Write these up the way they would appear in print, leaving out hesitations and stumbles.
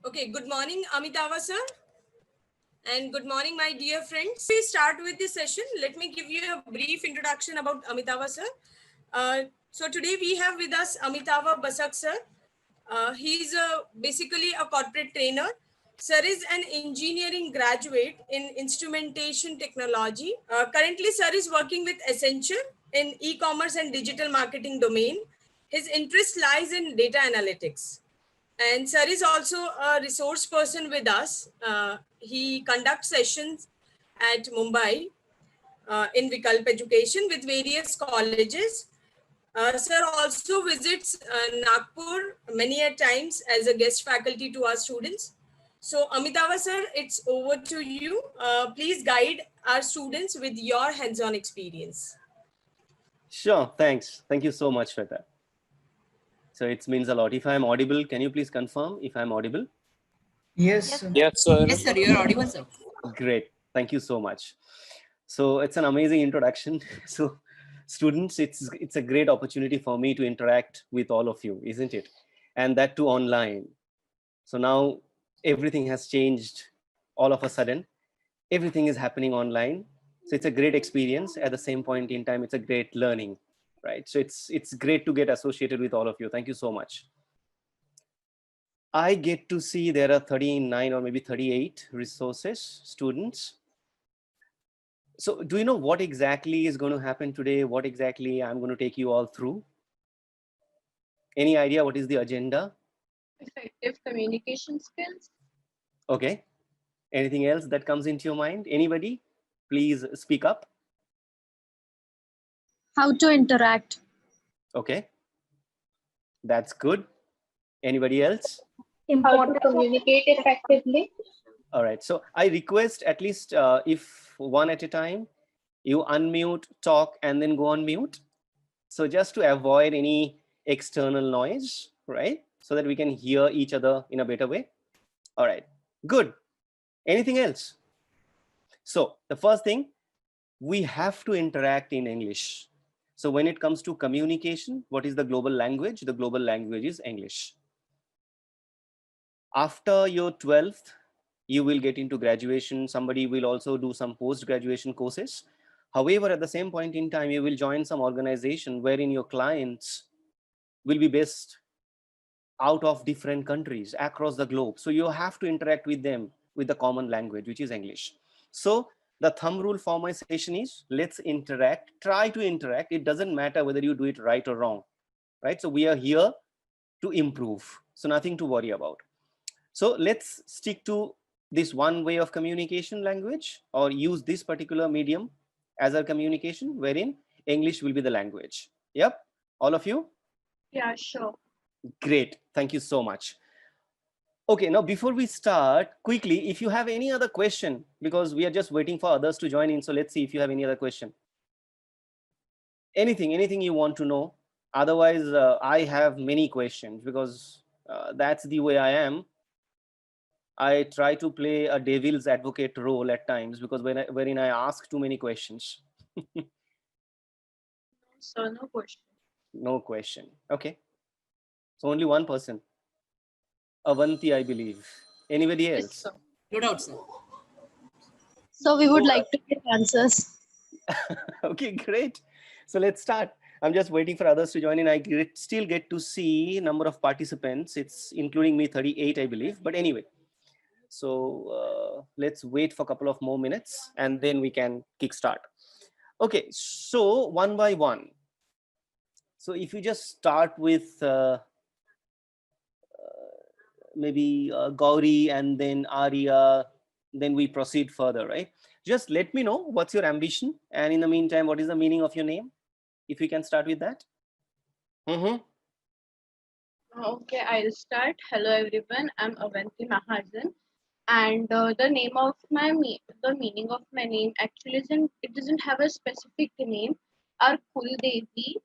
Okay, good morning, Amitava sir. And good morning, my dear friends. We start with this session. Let me give you a brief introduction about Amitava sir. So today we have with us Amitava Basak sir. He is basically a corporate trainer. Sir is an engineering graduate in instrumentation technology. Currently, sir is working with Accenture in e-commerce and digital marketing domain. His interest lies in data analytics. And sir is also a resource person with us. He conducts sessions at Mumbai in Vikalp Education with various colleges. Sir also visits Nagpur many a times as a guest faculty to our students. So Amitava sir, it's over to you. Please guide our students with your hands-on experience. Sure, thanks. Thank you so much for that. So it means a lot. If I'm audible, can you please confirm if I'm audible? Yes, sir. Yes, sir. Yes, sir. You're audible, sir. Great. Thank you so much. So it's an amazing introduction. So students, it's a great opportunity for me to interact with all of you, isn't it? And that too online. So now everything has changed all of a sudden. Everything is happening online. So it's a great experience. At the same point in time, it's a great learning, right? So it's great to get associated with all of you. Thank you so much. I get to see there are 39 or maybe 38 resources, students. So do you know what exactly is going to happen today? What exactly I'm going to take you all through? Any idea what is the agenda? Effective communication skills. Okay. Anything else that comes into your mind? Anybody? Please speak up. How to interact. Okay. That's good. Anybody else? How to communicate effectively. All right. So I request at least if one at a time, you unmute, talk, and then go on mute. So just to avoid any external noise, right? So that we can hear each other in a better way. All right. Good. Anything else? So the first thing, we have to interact in English. So when it comes to communication, what is the global language? The global language is English. After your 12th, you will get into graduation. Somebody will also do some post-graduation courses. However, at the same point in time, you will join some organization wherein your clients will be based out of different countries across the globe. So you have to interact with them with the common language, which is English. So the thumb rule for my session is, let's interact, try to interact. It doesn't matter whether you do it right or wrong, right? So we are here to improve. So nothing to worry about. So let's stick to this one way of communication language, or use this particular medium as our communication, wherein English will be the language. Yep, all of you? Yeah, sure. Great, thank you so much. Okay, now before we start, quickly, if you have any other question, because we are just waiting for others to join in, so let's see if you have any other question. Anything you want to know. Otherwise, I have many questions, because that's the way I am. I try to play a devil's advocate role at times, because wherein I ask too many questions. So no question. No question. Okay. So only one person. Avanti, I believe. Anybody else? Yes, sir. No doubt, sir. So we would like to get answers. Okay, great. So let's start. I'm just waiting for others to join in. I still get to see number of participants. It's including me, 38, I believe. But anyway, so let's wait for a couple of more minutes and then we can kickstart. Okay, so one by one. So if you just start with maybe Gauri and then Arya, then we proceed further, right? Just let me know what's your ambition, and in the meantime, what is the meaning of your name? If we can start with that. Okay, I'll start. Hello everyone, I'm Avanti Mahajan, and the name of the meaning of my name actually it doesn't have a specific name. Our Kul Devi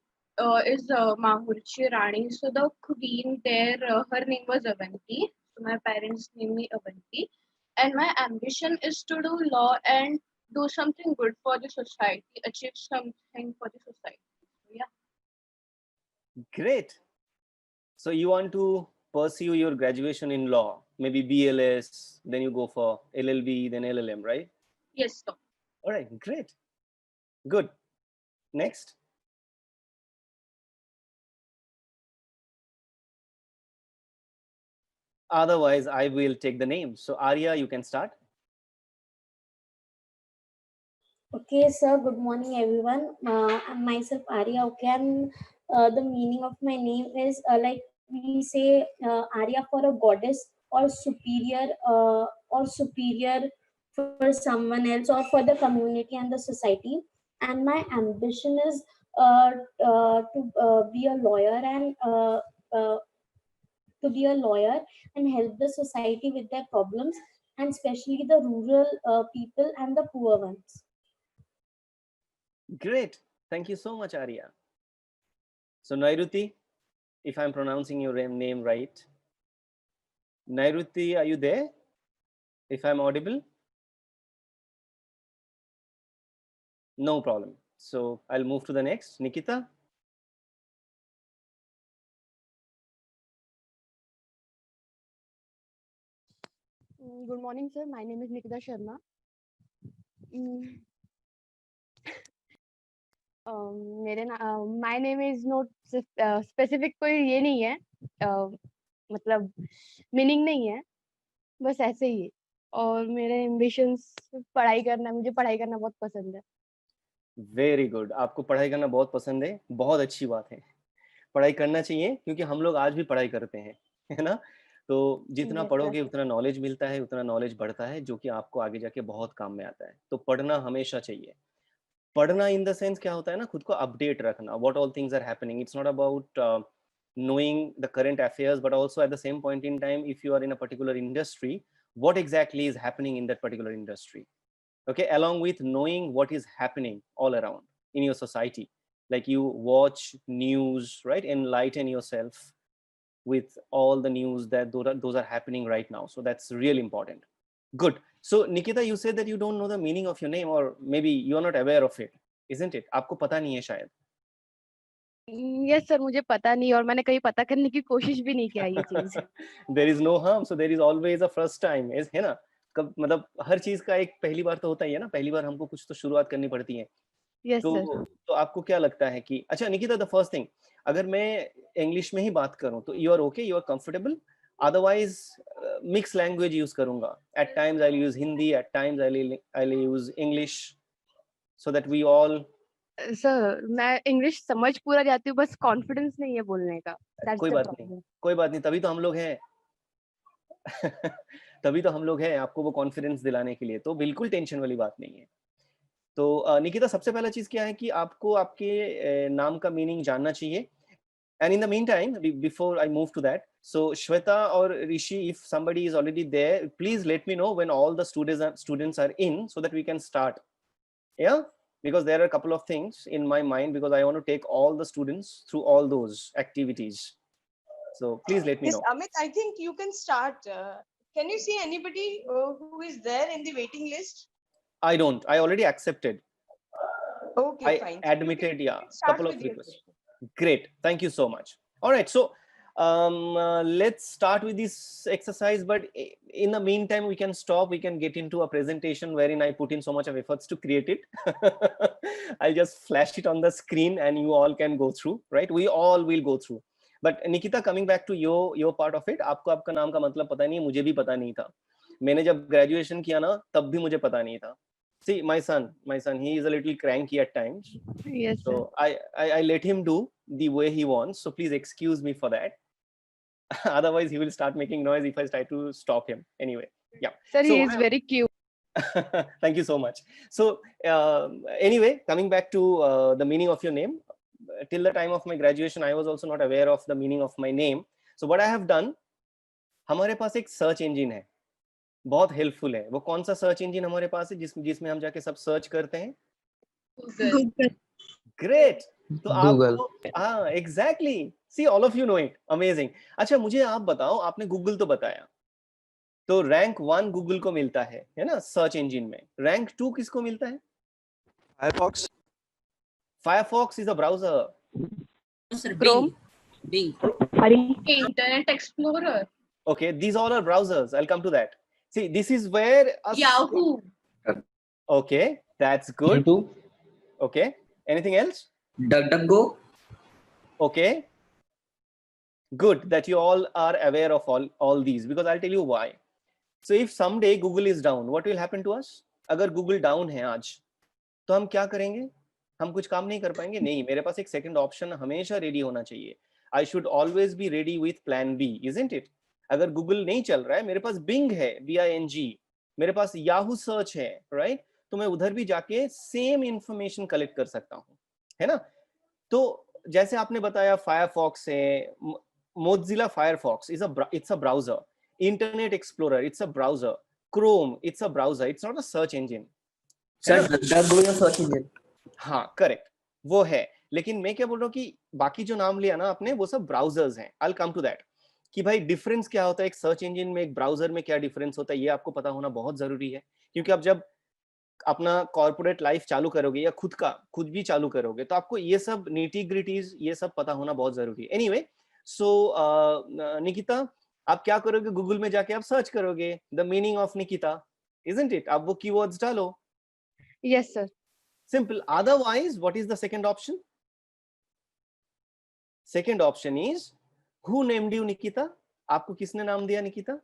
is Mahurchi Rani, so the queen there, her name was Avanti. So my parents named me Avanti, and my ambition is to do law and do something good for the society, achieve something for the society. So, yeah. Great. So you want to pursue your graduation in law. maybe BLS, then you go for LLB, then LLM, right? Yes, sir. All right, great. Good. Next. Otherwise, I will take the name. So Arya, you can start. Okay, sir. Good morning, everyone. I'm myself Arya. Okay, and the meaning of my name is like we say Arya for a goddess or superior for someone else or for the community and the society. And my ambition is to be a lawyer and uh, to be a lawyer and help the society with their problems, and especially the rural people and the poor ones. Great. Thank you so much, Arya. So Nairuti, if I'm pronouncing your name right. Nairuti, are you there? If I'm audible? No problem. So I'll move to the next. Nikita? Good morning, sir. My name is Nikita Sharma. My name is not specific, कोई ये नहीं है, मतलब meaning नहीं है, बस ऐसे ही है. और मेरे एम्बिशंस पढ़ाई करना, मुझे पढ़ाई करना बहुत पसंद है. Very good. आपको पढ़ाई करना बहुत पसंद है, बहुत अच्छी बात है. पढ़ाई करना चाहिए क्योंकि हम लोग आज भी पढ़ाई करते हैं, है ना? तो जितना पढ़ोगे उतना नॉलेज मिलता है, उतना नॉलेज बढ़ता है, जो कि आपको आगे जाके बहुत काम में आता है. तो पढ़ना हमेशा चाहिए. पढ़ना इन द सेंस क्या होता है ना, खुद को अपडेट रखना, what all things are happening. It's not about knowing the current affairs, but also at the same point in time, if you are in a particular industry, what exactly is happening in that particular industry. Okay, along with knowing what is happening all around in your society, like you watch news, right? Enlighten yourself with all the news that those are happening right now. So that's really important. Good. So Nikita, you said that you don't know the meaning of your name, or maybe you are not aware of it, isn't it? आपको पता नहीं है शायद. Yes sir, मुझे पता नहीं और मैंने कहीं पता करने की कोशिश भी नहीं किया ये चीज. There is no harm, so there is always a first time, है ना? कब मतलब हर चीज का एक पहली बार तो होता ही है ना, पहली बार हमको कुछ तो शुरुआत करनी पड़ती है. Yes sir. तो आपको क्या लगता है कि अच्छा निकिता, द फर्स्ट थिंग, अगर मैं इंग्लिश में ही बात करूं तो you are okay, you are comfortable? Otherwise mix language use करूंगा. At times I use Hindi, at times I use English, so that we all. Sir मैं इंग्लिश समझ पूरा जाती हूँ, बस कॉन्फिडेंस नहीं है बोलने का. कोई बात नहीं, कोई बात नहीं, तभी तो हम लोग हैं. तभी तो हम लोग हैं आपको वो कॉन्फिडेंस दिलाने के लिए. तो बिल्कुल टेंशन वाली बात नहीं है. तो निकिता, सबसे पहला चीज क्या है कि आपको आपके नाम का मीनिंग जानना चाहिए. And in the meantime, before I move to that, so Shweta or Rishi, if somebody is already there, please let me know when all the students are in, so that we can start. Yeah, because there are a couple of things in my mind, because I want to take all the students through all those activities. So please let me know. Amit, I think you can start. Can you see anybody who is there in the waiting list? I don't. I already accepted. Okay, I fine. admitted, yeah, couple of requests. Question. Great, thank you so much. All right, so let's start with this exercise, but in the meantime we can stop, we can get into a presentation wherein I put in so much of efforts to create it. I'll just flash it on the screen and you all can go through, right? We all will go through. But Nikita, coming back to your part of it, आपको आपका नाम का मतलब पता नहीं है, मुझे भी पता नहीं था. मैंने जब ग्रेजुएशन किया ना, तब भी मुझे पता नहीं था. See, my son, he is a little cranky at times. Yes, so I let him do the way he wants. So please excuse me for that. Otherwise, he will start making noise if I try to stop him. Anyway, yeah. Sir, so, he is very cute. Thank you so much. So anyway, coming back to the meaning of your name. Till the time of my graduation, I was also not aware of the meaning of my name. So what I have done, हमारे पास एक search engine है, बहुत helpful है. वो कौन सा search engine हमारे पास है जिसमें हम जाके सब सर्च करते हैं? Google. ग्रेट. तो Google. आपको, हाँ exactly, see all of you know it. Amazing. अच्छा मुझे आप बताओ, आपने गूगल तो बताया, तो रैंक 1 गूगल को मिलता है ना सर्च इंजन में. रैंक 2 किसको मिलता है? Firefox. Firefox is a browser. Sir, Chrome. Bing. Internet Explorer. Okay, these all are browsers. I'll come to that. See, this is where Yahoo. Okay, that's good. YouTube, Okay, anything else? DuckDuckGo, Okay, good that you all are aware of all these, because I'll tell you why. So if someday Google is down, what will happen to us? अगर Google down है आज, तो हम क्या करेंगे? हम कुछ काम नहीं कर पाएंगे? नहीं, मेरे पास एक सेकंड ऑप्शन हमेशा रेडी होना चाहिए. I should always be ready with plan B, isn't it? अगर Google नहीं चल रहा है, मेरे पास Bing है, BING, मेरे पास Yahoo सर्च है, राइट? तो मैं उधर भी जाके सेम इंफॉर्मेशन कलेक्ट कर सकता हूँ, है ना? तो जैसे आपने बताया फायरफॉक्स है, Mozilla Firefox is it's a browser. Internet Explorer, it's a browser. Chrome, it's a browser. It's not a search engine. Sir DuckDuckGo या सर्च इंजन. हाँ, करेक्ट, वो है. लेकिन मैं क्या बोल रहा हूँ कि बाकी जो नाम लिया ना आपने, वो सब ब्राउजर्स हैं. I'll come to that. कि भाई डिफरेंस क्या होता है एक सर्च इंजन में, एक ब्राउजर में क्या डिफरेंस होता है, ये आपको पता होना बहुत जरूरी है. क्योंकि आप जब अपना कॉर्पोरेट लाइफ चालू करोगे या खुद भी चालू करोगे, तो आपको ये सब नीटी ग्रिटीज ये सब पता होना बहुत जरूरी है. एनीवे, सो निकिता, आप क्या करोगे? गूगल में जाके आप सर्च करोगे the meaning of Nikita, isn't it? आप वो कीवर्ड्स डालो. Yes sir. Simple. Otherwise what is the second option? Second option is who named you Nikita? आपको किसने नाम दिया निकिता?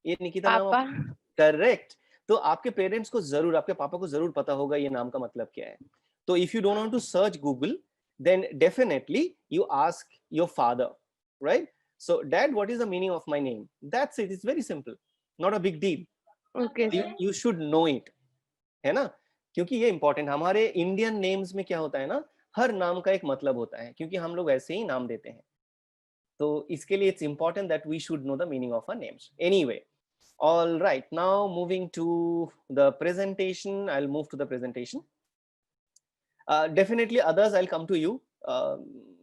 ये निकिता पापा. नाम. करेक्ट. तो आपके पेरेंट्स को जरूर, आपके पापा को जरूर पता होगा ये नाम का मतलब क्या है. तो if you don't want to search Google, then definitely you ask your father, right? So dad, what is the meaning of my name? That's it. It's very simple, not a big deal. Okay you, sir. you should know it, है ना? क्योंकि ये important. हमारे Indian names में क्या होता है ना, हर नाम का एक मतलब होता है, क्योंकि हम लोग ऐसे ही नाम देते हैं. तो इसके लिए it's important that we should know the meaning of our names. Anyway, all right, now moving to the presentation. I'll move to the presentation. Definitely others, I'll come to you,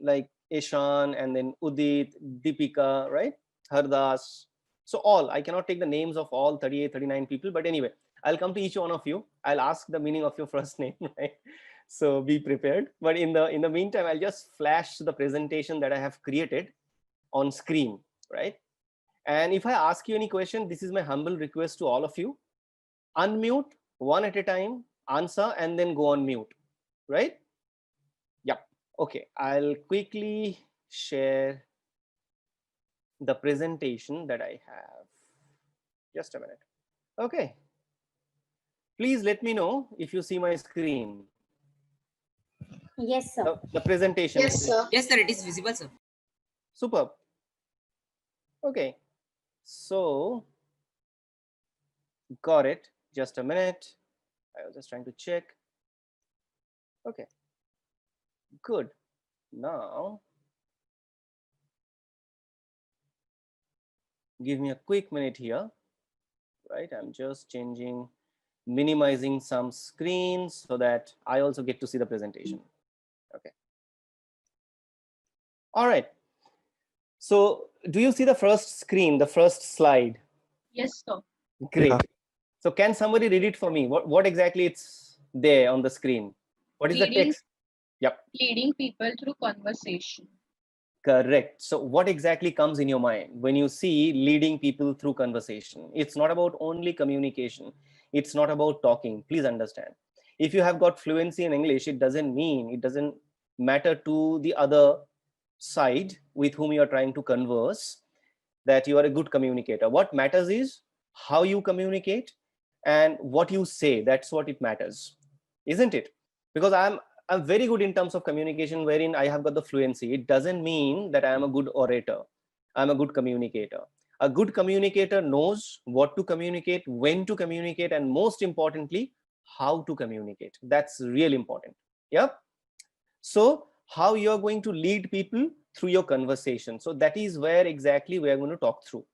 like Ishan and then Udit, Deepika, right? Hardas. So all, I cannot take the names of all 38, 39 people, but anyway, I'll come to each one of you. I'll ask the meaning of your first name, right? So be prepared. But in the meantime, I'll just flash the presentation that I have created on screen, right? And if I ask you any question, this is my humble request to all of you. Unmute one at a time, answer, and then go on mute. Right? Yeah. Okay. I'll quickly share the presentation that I have. Just a minute. Okay. Please let me know if you see my screen. Yes, sir. The presentation. Yes, sir, it is visible, sir. Superb. Okay. So, got it. Just a minute. I was just trying to check. Okay, good. Now, give me a quick minute here, right? I'm just minimizing some screens so that I also get to see the presentation. Okay. All right. So do you see the first screen, the first slide? Yes, sir. Great. So can somebody read it for me? What exactly it's there on the screen? What is the text? Yep. Leading people through conversation. Correct. So what exactly comes in your mind when you see leading people through conversation? It's not about only communication. It's not about talking. Please understand. If you have got fluency in English, it doesn't matter to the other side with whom you are trying to converse that you are a good communicator. What matters is how you communicate and what you say. That's what it matters, isn't it? Because I'm very good in terms of communication, wherein I have got the fluency. It doesn't mean that I am a good orator. I'm a good communicator. A good communicator knows what to communicate, when to communicate, and most importantly, how to communicate. That's really important. Yeah. So how you're going to lead people through your conversation. So that is where exactly we are going to talk through.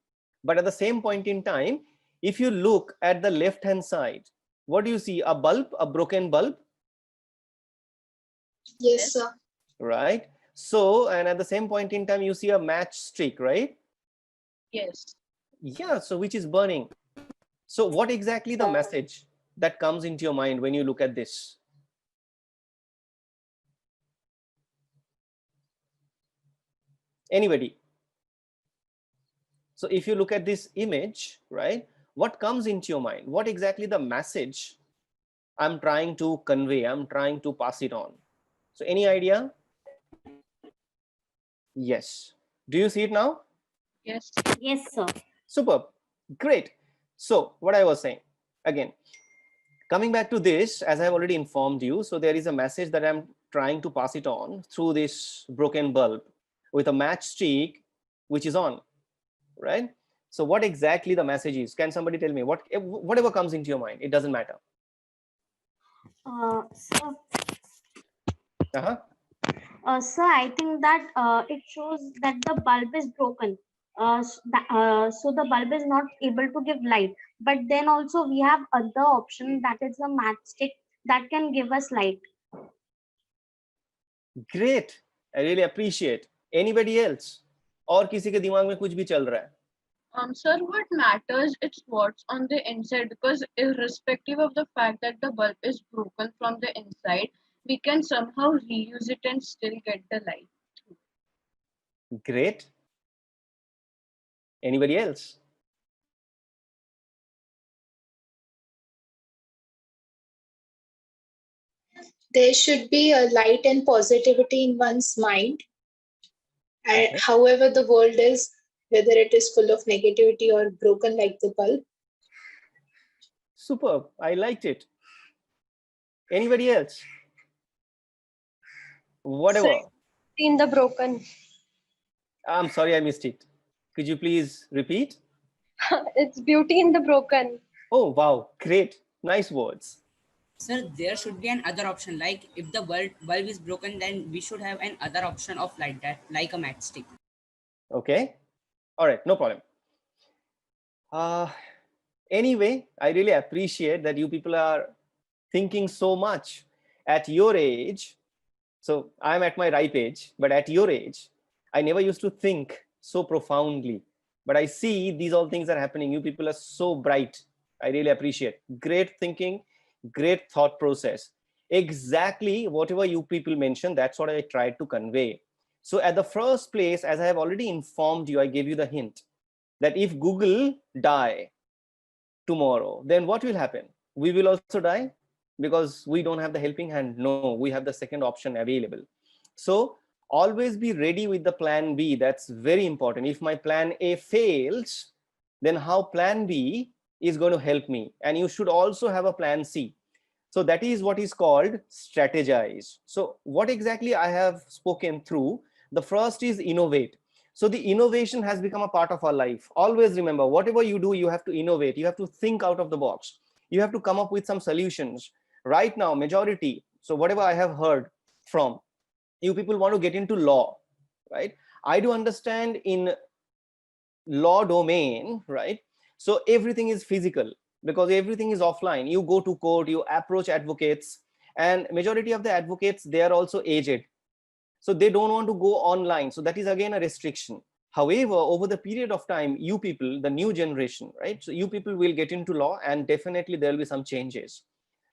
But at the same point in time, if you look at the left-hand side, what do you see? A bulb, a broken bulb? Yes, sir. Right. So, and at the same point in time, you see a matchstick, right? Yes. Yeah. So which is burning. So what exactly the message that comes into your mind when you look at this? Anybody? So if you look at this image, right, what comes into your mind? What exactly the message I'm trying to convey, I'm trying to pass it on? So any idea? Yes. Do you see it now? Yes. Yes, sir. Superb. Great. So what I was saying, again, coming back to this, as I've already informed you, so there is a message that I'm trying to pass it on through this broken bulb with a matchstick which is on, right? So what exactly the message is? Can somebody tell me? Whatever comes into your mind, it doesn't matter. So, Uh-huh. so I think that it shows that the bulb is broken. So the bulb is not able to give light. But then also we have other option, that is a matchstick that can give us light. Great. I really appreciate. Anybody else? और किसी के दिमाग में कुछ भी चल रहा है? Sir, what matters it's what's on the inside, because irrespective of the fact that the bulb is broken from the inside, we can somehow reuse it and still get the light. Great. Anybody else? There should be a light and positivity in one's mind. And Okay. however the world is, whether it is full of negativity or broken like the bulb. Superb. I liked it. Anybody else? Whatever. In the broken. I'm sorry, I missed it. Could you please repeat? It's beauty in the broken. Oh, wow. Great. Nice words. Sir, there should be an other option. Like if the bulb is broken, then we should have an other option of light, that like a matchstick. Okay. All right. No problem. Anyway, I really appreciate that you people are thinking so much at your age. So I'm at my ripe age, but at your age, I never used to think so profoundly. But I see these all things are happening. You people are so bright. I really appreciate. Great thinking, great thought process. Exactly whatever you people mentioned, that's what I tried to convey. So at the first place, as I have already informed you, I gave you the hint that if Google die tomorrow, then what will happen? We will also die because we don't have the helping hand. No, we have the second option available. So always be ready with the plan B. That's very important. If my plan A fails, then how plan B is going to help me? And you should also have a plan C. So that is what is called strategize. So what exactly I have spoken through, the first is innovate. So the innovation has become a part of our life. Always remember, whatever you do, you have to innovate. You have to think out of the box. You have to come up with some solutions. Right now, majority, so whatever I have heard from, you people want to get into law, right? I do understand in law domain, right? So everything is physical because everything is offline. You go to court, you approach advocates, and majority of the advocates, they are also aged. So they don't want to go online. So that is again a restriction. However, over the period of time, you people, the new generation, right? So you people will get into law and definitely there will be some changes.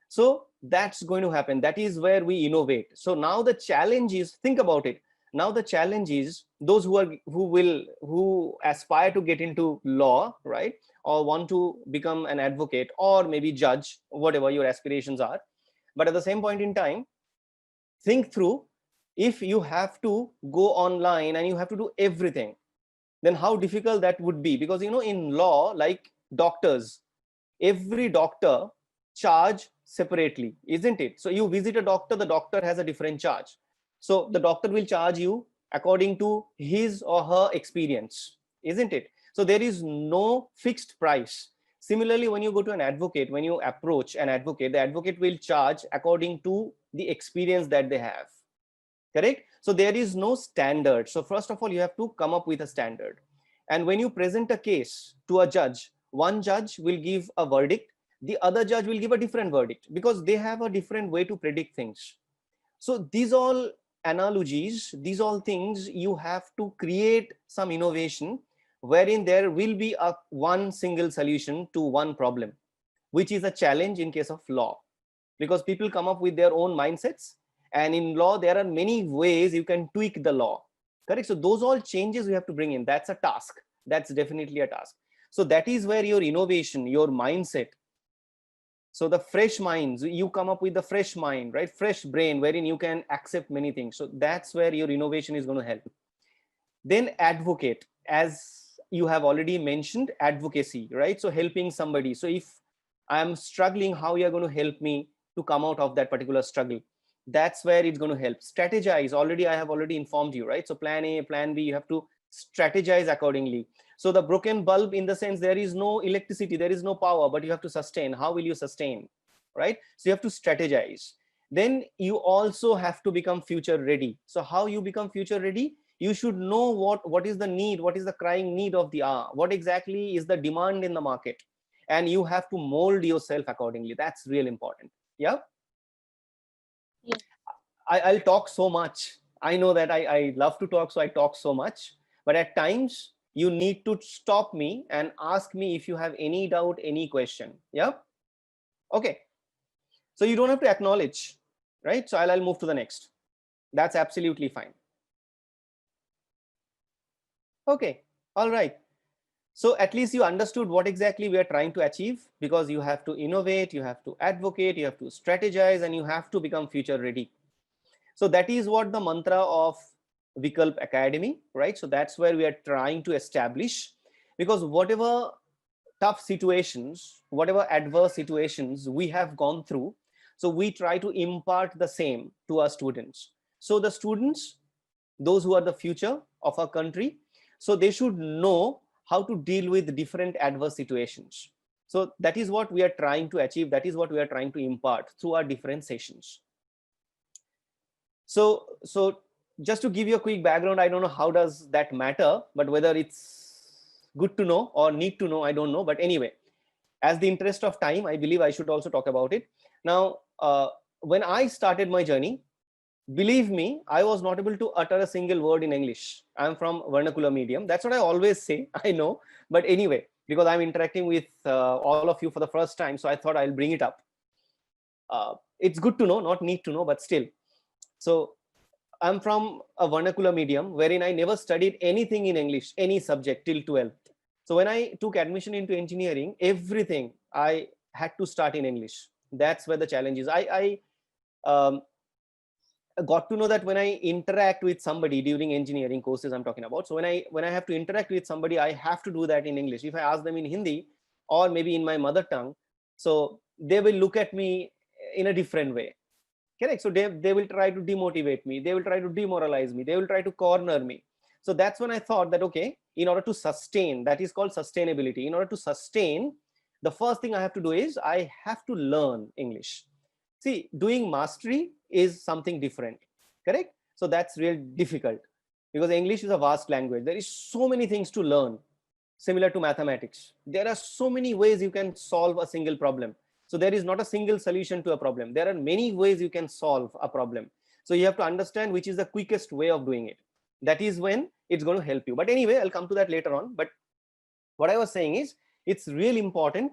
So that's going to happen. That is where we innovate. So now the challenge is, think about it. Now the challenge is those who aspire to get into law, right? Or want to become an advocate or maybe judge, whatever your aspirations are. But at the same point in time, think through, if you have to go online and you have to do everything, then how difficult that would be. Because, you know, in law, like doctors, every doctor charge separately, isn't it? So you visit a doctor, the doctor has a different charge. So the doctor will charge you according to his or her experience, isn't it? So there is no fixed price. Similarly, when you go to an advocate, when you approach an advocate, the advocate will charge according to the experience that they have. Correct? So there is no standard. So first of all, you have to come up with a standard. And when you present a case to a judge, one judge will give a verdict, the other judge will give a different verdict because they have a different way to predict things. So these all analogies, these all things, you have to create some innovation wherein there will be a one single solution to one problem, which is a challenge in case of law, because people come up with their own mindsets. And in law, there are many ways you can tweak the law. Correct? So those all changes we have to bring in. That's a task. That's definitely a task. So that is where your innovation, your mindset, so the fresh minds, you come up with the fresh mind, right? Fresh brain wherein you can accept many things. So that's where your innovation is going to help. Then advocate, as you have already mentioned, advocacy, right? So helping somebody. So if I'm struggling, how you are going to help me to come out of that particular struggle? That's where it's going to help. Strategize, already I have already informed you, right? So plan A, plan B, you have to strategize accordingly. So the broken bulb, in the sense, there is no electricity, there is no power, but you have to sustain. How will you sustain, right? So you have to strategize. Then you also have to become future ready. So how you become future ready? You should know what is the need, what is the crying need of the hour, what exactly is the demand in the market, and you have to mold yourself accordingly. That's real important. Yeah. Yeah. I'll talk so much. I know that I love to talk, so I talk so much. But at times, you need to stop me and ask me if you have any doubt, any question. Yeah. Okay. So you don't have to acknowledge, right? So I'll move to the next. That's absolutely fine. Okay. All right. So at least you understood what exactly we are trying to achieve, because you have to innovate, you have to advocate, you have to strategize, and you have to become future ready. So that is what the mantra of Vikalp Academy, right? So that's where we are trying to establish, because whatever tough situations, whatever adverse situations we have gone through, so we try to impart the same to our students. So the students, those who are the future of our country, so they should know how to deal with different adverse situations. So that is what we are trying to achieve. That is what we are trying to impart through our different sessions. So just to give you a quick background, I don't know how does that matter, but whether it's good to know or need to know, I don't know. But anyway, as the interest of time, I believe I should also talk about it. Now, when I started my journey, believe me, I was not able to utter a single word in English. I'm from vernacular medium. That's what I always say, I know. But anyway, because I'm interacting with all of you for the first time, so I thought I'll bring it up. It's good to know, not need to know, but still. So I'm from a vernacular medium wherein I never studied anything in English, any subject till 12th. So when I took admission into engineering, everything I had to start in English. That's where the challenge is. I got to know that when I interact with somebody during engineering courses I'm talking about, so when I have to interact with somebody, I have to do that in English. If I ask them in Hindi or maybe in my mother tongue, so they will look at me in a different way. Correct. So they will try to demotivate me, they will try to demoralize me, they will try to corner me. So that's when I thought that, okay, in order to sustain, that is called sustainability. In order to sustain, the first thing I have to do is I have to learn English. See, doing mastery is something different. Correct. So that's real difficult, because English is a vast language. There is so many things to learn, similar to mathematics. There are so many ways you can solve a single problem. So there is not a single solution to a problem. There are many ways you can solve a problem. So you have to understand which is the quickest way of doing it. That is when it's going to help you. But anyway, I'll come to that later on. But what I was saying is, it's really important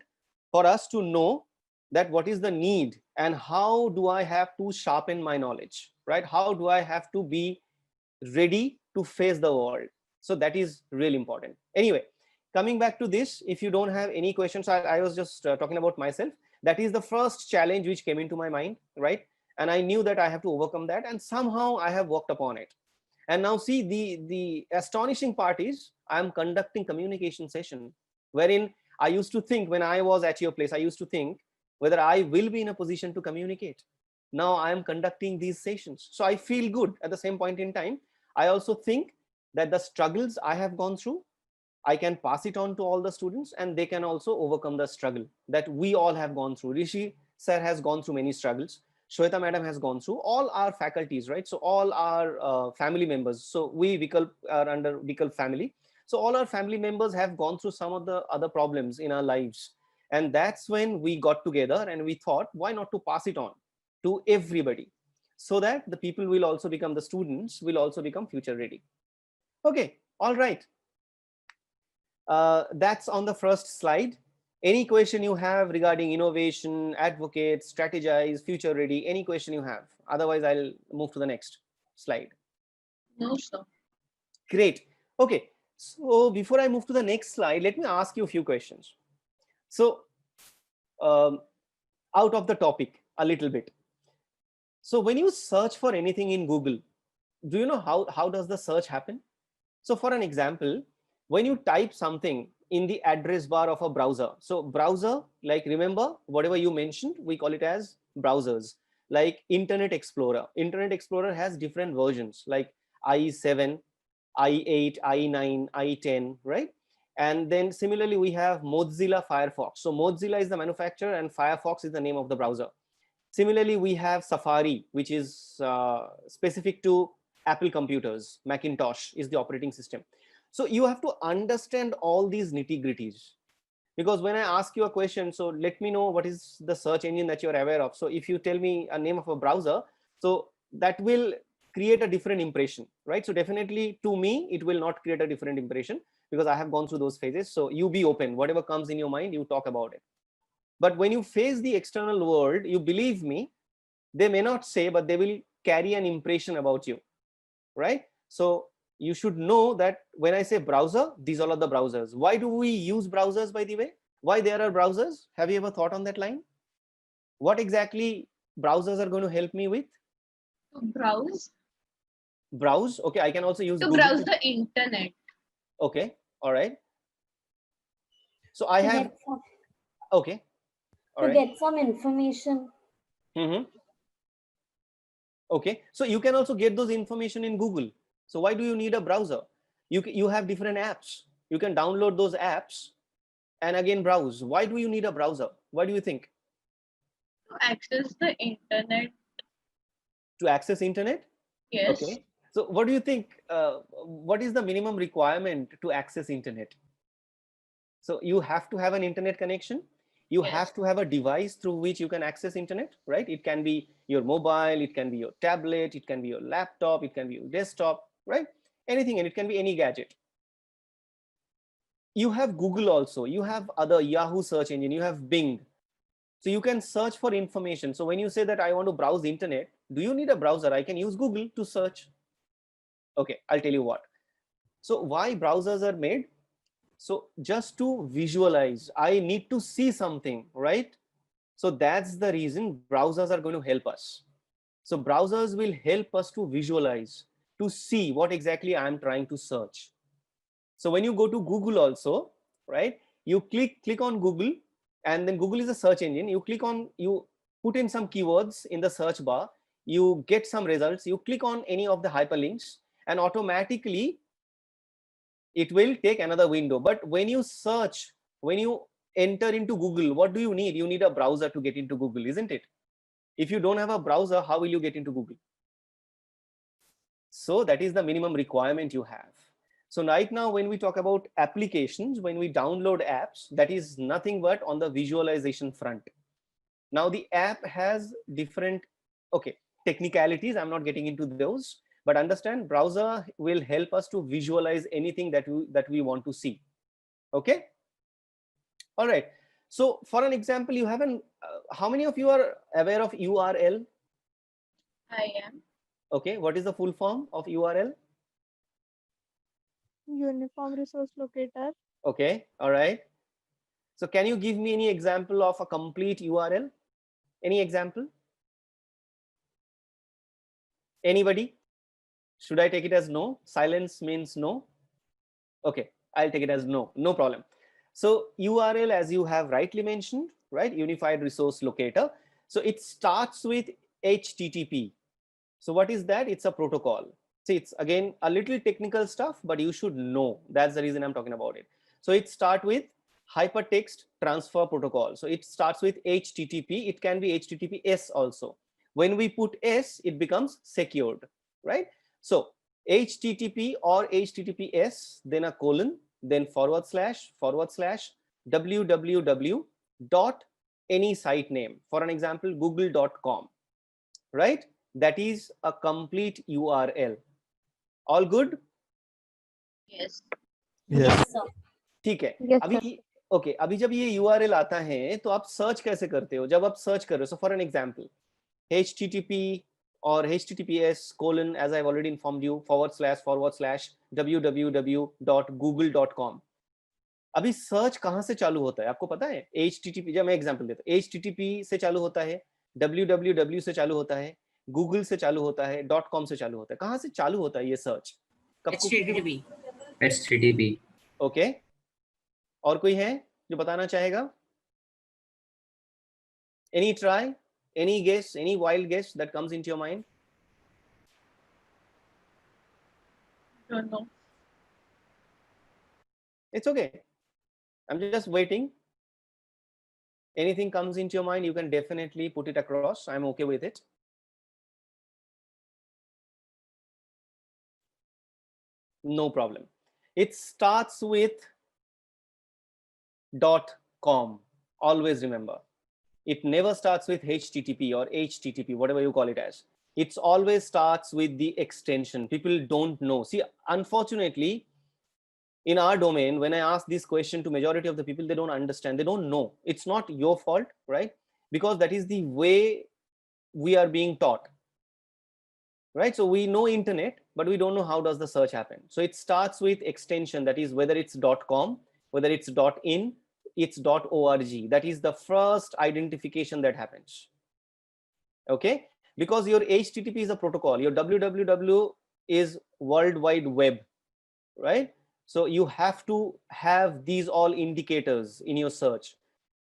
for us to know that what is the need and how do I have to sharpen my knowledge, right? How do I have to be ready to face the world? So that is really important. Anyway, coming back to this, if you don't have any questions, I was just talking about myself. That is the first challenge which came into my mind, right? And I knew that I have to overcome that, and somehow I have worked upon it. And now see, the astonishing part is I'm conducting communication session, wherein I used to think, when I was at your place, I used to think whether I will be in a position to communicate. Now I am conducting these sessions, so I feel good. At the same point in time, I also think that the struggles I have gone through, I can pass it on to all the students, and they can also overcome the struggle that we all have gone through. Rishi sir has gone through many struggles. Shweta madam has gone through, all our faculties, right? So all our family members. So we Vikalp are under Vikalp family. So all our family members have gone through some of the other problems in our lives. And that's when we got together and we thought, why not to pass it on to everybody, so that the people will also become, the students will also become future ready. Okay, all right. That's on the first slide. Any question you have regarding innovation, advocate, strategize, future ready, any question you have? Otherwise, I'll move to the next slide. No, sir. Great. Okay. So before I move to the next slide, let me ask you a few questions. So out of the topic a little bit. So when you search for anything in Google, do you know how does the search happen? So for an example, when you type something in the address bar of a browser, so browser, like remember whatever you mentioned, we call it as browsers, like Internet Explorer. Internet Explorer has different versions like IE7, IE8, IE9, IE10, right? And then similarly, we have Mozilla Firefox. So Mozilla is the manufacturer and Firefox is the name of the browser. Similarly, we have Safari, which is specific to Apple computers. Macintosh is the operating system. So you have to understand all these nitty-gritties, because when I ask you a question, so let me know what is the search engine that you're aware of. So if you tell me a name of a browser, so that will create a different impression, right? So definitely to me, it will not create a different impression because I have gone through those phases. So you be open, whatever comes in your mind, you talk about it. But when you face the external world, you believe me, they may not say, but they will carry an impression about you, right? So you should know that when I say browser, these all are the browsers. Why do we use browsers, by the way? Why there are browsers? Have you ever thought on that line? What exactly browsers are going to help me with? To browse. Browse. Okay, I can also use To Google browse the internet. Okay, all right. So I have, okay, all right. Get some information. Okay, so you can also get those information in Google. So why do you need a browser? You have different apps. You can download those apps and again browse. Why do you need a browser? What do you think? To access the internet. To access internet? Yes. Okay. So what do you think? What is the minimum requirement to access internet? So you have to have an internet connection. You have to have a device through which you can access internet, right? It can be your mobile, it can be your tablet, it can be your laptop, it can be your desktop, right? Anything, and it can be any gadget. You have Google also, you have other Yahoo search engine, you have Bing. So you can search for information. So when you say that I want to browse the internet, do you need a browser? I can use Google to search. Okay, I'll tell you what. So why browsers are made? So just to visualize, I need to see something, right? So that's the reason browsers are going to help us. So browsers will help us to visualize, to see what exactly I'm trying to search. So when you go to Google also, right, you click on Google, and then Google is a search engine. You click on, you put in some keywords in the search bar, you get some results, you click on any of the hyperlinks, and automatically it will take another window. But when you search, when you enter into Google, what do you need? You need a browser to get into Google, isn't it? If you don't have a browser, how will you get into Google? So that is the minimum requirement you have. So right now, when we talk about applications, when we download apps, that is nothing but on the visualization front. Now the app has different, okay, technicalities. I'm not getting into those, but understand browser will help us to visualize anything that we want to see. Okay. All right. So for an example, you have an, how many of you are aware of URL? I am. Okay. What is the full form of URL? Uniform Resource Locator. Okay. All right. So can you give me any example of a complete URL? Any example? Anybody? Should I take it as no? Silence means no. Okay, I'll take it as no, no problem. So URL, as you have rightly mentioned, right? Unified Resource Locator. So it starts with HTTP. So what is that? It's a protocol. See, it's again a little technical stuff, but you should know. That's the reason I'm talking about it. So it starts with Hypertext Transfer Protocol. So it starts with HTTP. It can be HTTPS also. When we put S, it becomes secured, right? So HTTP or HTTPS, then a colon, then / www dot any site name. For an example, google.com, right? That is a complete URL. All good? Yes. Yes, sir. ठीक है. Yes, अभी okay, अभी जब ये URL आता है तो आप सर्च कैसे करते हो? जब आप सर्च कर रहे हो, so for an example, http or https:// as I've already informed you //www.google.com. अभी सर्च कहां से चालू होता है आपको पता है? http, जब मैं एग्जांपल देता हूं, http से चालू होता है, www से चालू होता है, गूगल से चालू होता है, .com से चालू होता है. कहां से चालू होता है ये सर्च? HTTP. HTTP. ओके, और कोई है जो बताना चाहेगा? Any try, any guess, any wild guess that comes into your mind? Don't know. It's okay. I'm just waiting. Anything comes into your mind, you can definitely put it across. I'm okay with it. No problem. It starts with .com. Always remember. It never starts with HTTP or HTTP, whatever you call it as. It always starts with the extension. People don't know. See, unfortunately, in our domain, when I ask this question to majority of the people, they don't understand. They don't know. It's not your fault, right? Because that is the way we are being taught, right? So we know internet, but we don't know how does the search happen. So it starts with extension, that is whether it's .com, whether it's .in, it's .org. That is the first identification that happens. Okay, because your HTTP is a protocol, your www is World Wide Web, right? So you have to have these all indicators in your search,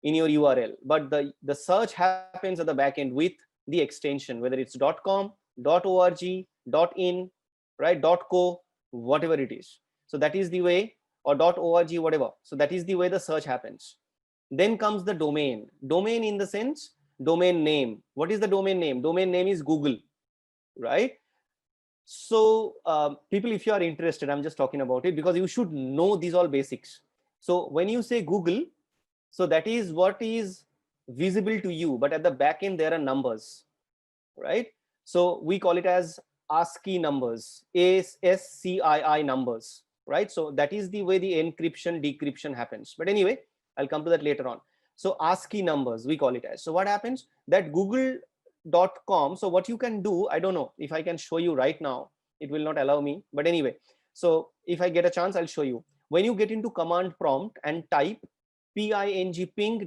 in your URL, but the search happens at the back end with the extension, whether it's .com, .org, .in, right, .co, whatever it is. So that is the way, or .org, whatever. So that is the way the search happens. Then comes the domain. Domain in the sense, domain name. What is the domain name? Domain name is Google, right? So people, if you are interested, I'm just talking about it because you should know these all basics. So when you say Google, so that is what is visible to you, but at the back end there are numbers, right? So we call it as ASCII numbers, ASCII numbers, right? So that is the way the encryption, decryption happens. But anyway, I'll come to that later on. So ASCII numbers, we call it as. So what happens? That Google.com, so what you can do, I don't know if I can show you right now, it will not allow me, but anyway, so if I get a chance, I'll show you. When you get into command prompt and type ping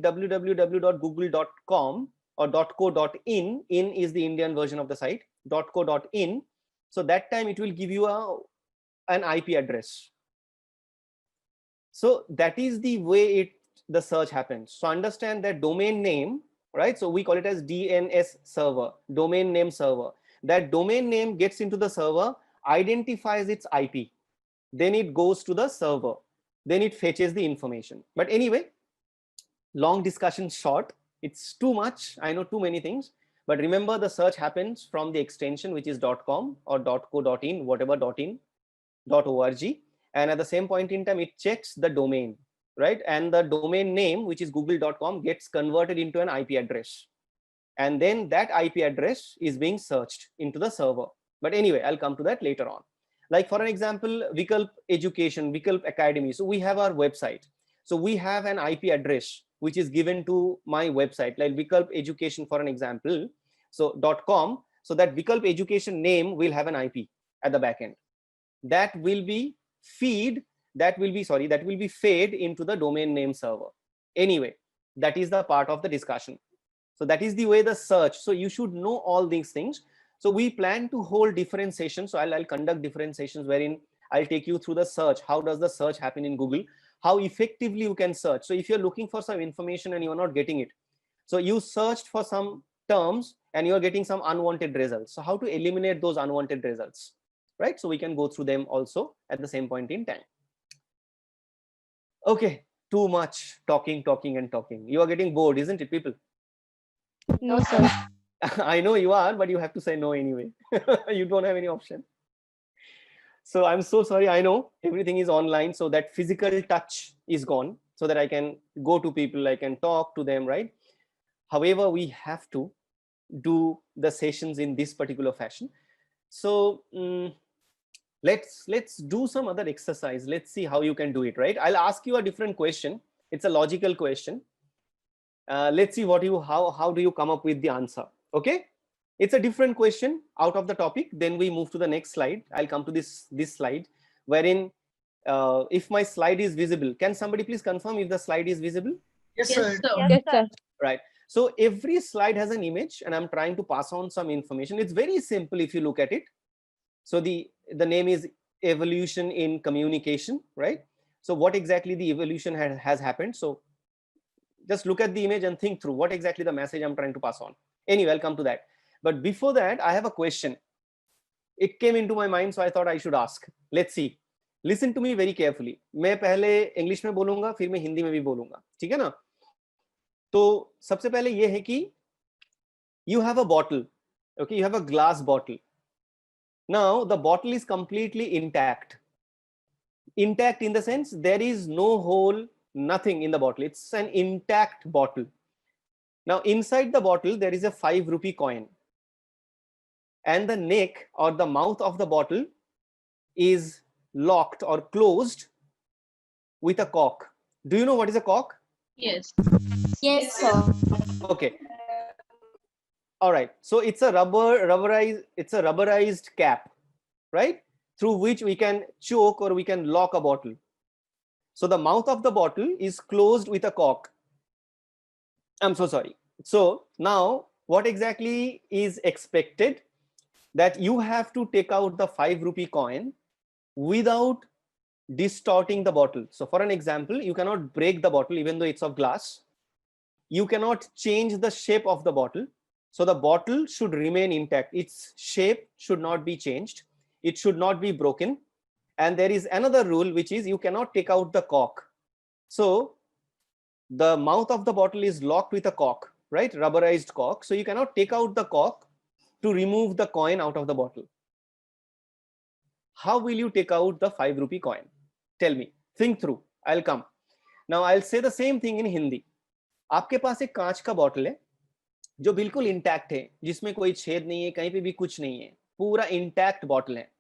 www.google.com or .co.in, in is the Indian version of the site, .co.in, so that time it will give you an IP address. So that is the way the search happens. So understand that domain name, right? So we call it as DNS server, domain name server. That domain name gets into the server, identifies its IP, then it goes to the server, then it fetches the information. But anyway, long discussion short, it's too much, I know, too many things, but remember the search happens from the extension, which is .com or .co.in, whatever, .in, .org, and at the same point in time it checks the domain, right? And the domain name, which is google.com, gets converted into an IP address, and then that IP address is being searched into the server. But anyway, I'll come to that later on. Like for an example, Vikalp Education, Vikalp Academy. So we have our website. So we have an IP address which is given to my website, like Vikalp Education for an example. So .com. So that Vikalp Education name will have an IP at the back end. That will be fed into the domain name server. Anyway, that is the part of the discussion. So that is the way the search. So you should know all these things. So we plan to hold different sessions. So I'll conduct different sessions wherein I'll take you through the search. How does the search happen in Google? How effectively you can search. So if you're looking for some information and you're not getting it, so you searched for some terms and you're getting some unwanted results. So how to eliminate those unwanted results, right? So we can go through them also at the same point in time. Okay, too much talking. You are getting bored, isn't it, people? No, sir. I know you are, but you have to say no anyway. You don't have any option. So I'm so sorry. I know everything is online, so that physical touch is gone, so that I can go to people, I can talk to them, right? However, we have to do the sessions in this particular fashion. So let's do some other exercise. Let's see how you can do it, right? I'll ask you a different question. It's a logical question. Let's see how do you come up with the answer. Okay, It's a different question out of the topic. Then we move to the next slide. I'll come to this slide wherein if my slide is visible, can somebody please confirm if the slide is visible? Yes, sir. Yes, sir. Right. So every slide has an image and I'm trying to pass on some information. It's very simple if you look at it. So the name is evolution in communication, right? So what exactly the evolution has happened. So just look at the image and think through what exactly the message I'm trying to pass on. Anyway, I'll come to that. But before that, I have a question. It came into my mind, so I thought I should ask. Let's see. Listen to me very carefully. मैं पहले English में बोलूंगा, फिर मैं हिंदी में भी बोलूंगा, ठीक है ना? तो सबसे पहले ये है कि you have a bottle, okay? You have a glass bottle. Now the bottle is completely intact. Intact in the sense there is no hole, nothing in the bottle. It's an intact bottle. Now inside the bottle there is a 5 rupee coin. And the neck or the mouth of the bottle is locked or closed with a cork. Do you know what is a cork? Yes. Yes, sir. Okay. All right. So it's a rubberized cap, right? Through which we can choke or we can lock a bottle. So the mouth of the bottle is closed with a cork. I'm so sorry. So now what exactly is expected? That you have to take out the 5 rupee coin without distorting the bottle. So for an example, you cannot break the bottle even though it's of glass. You cannot change the shape of the bottle. So the bottle should remain intact. Its shape should not be changed. It should not be broken. And there is another rule, which is you cannot take out the cork. So the mouth of the bottle is locked with a cork, right? Rubberized cork. So you cannot take out the cork to remove the coin out of the bottle. How will you take out the 5 rupee coin? Tell me. Think through. I'll come. Now I'll say the same thing in Hindi. आपके पास एक कांच का bottle है जो बिल्कुल intact है, जिसमें कोई छेद नहीं है, कहीं पे भी कुछ नहीं है, पूरा इंटैक्ट बॉटल है.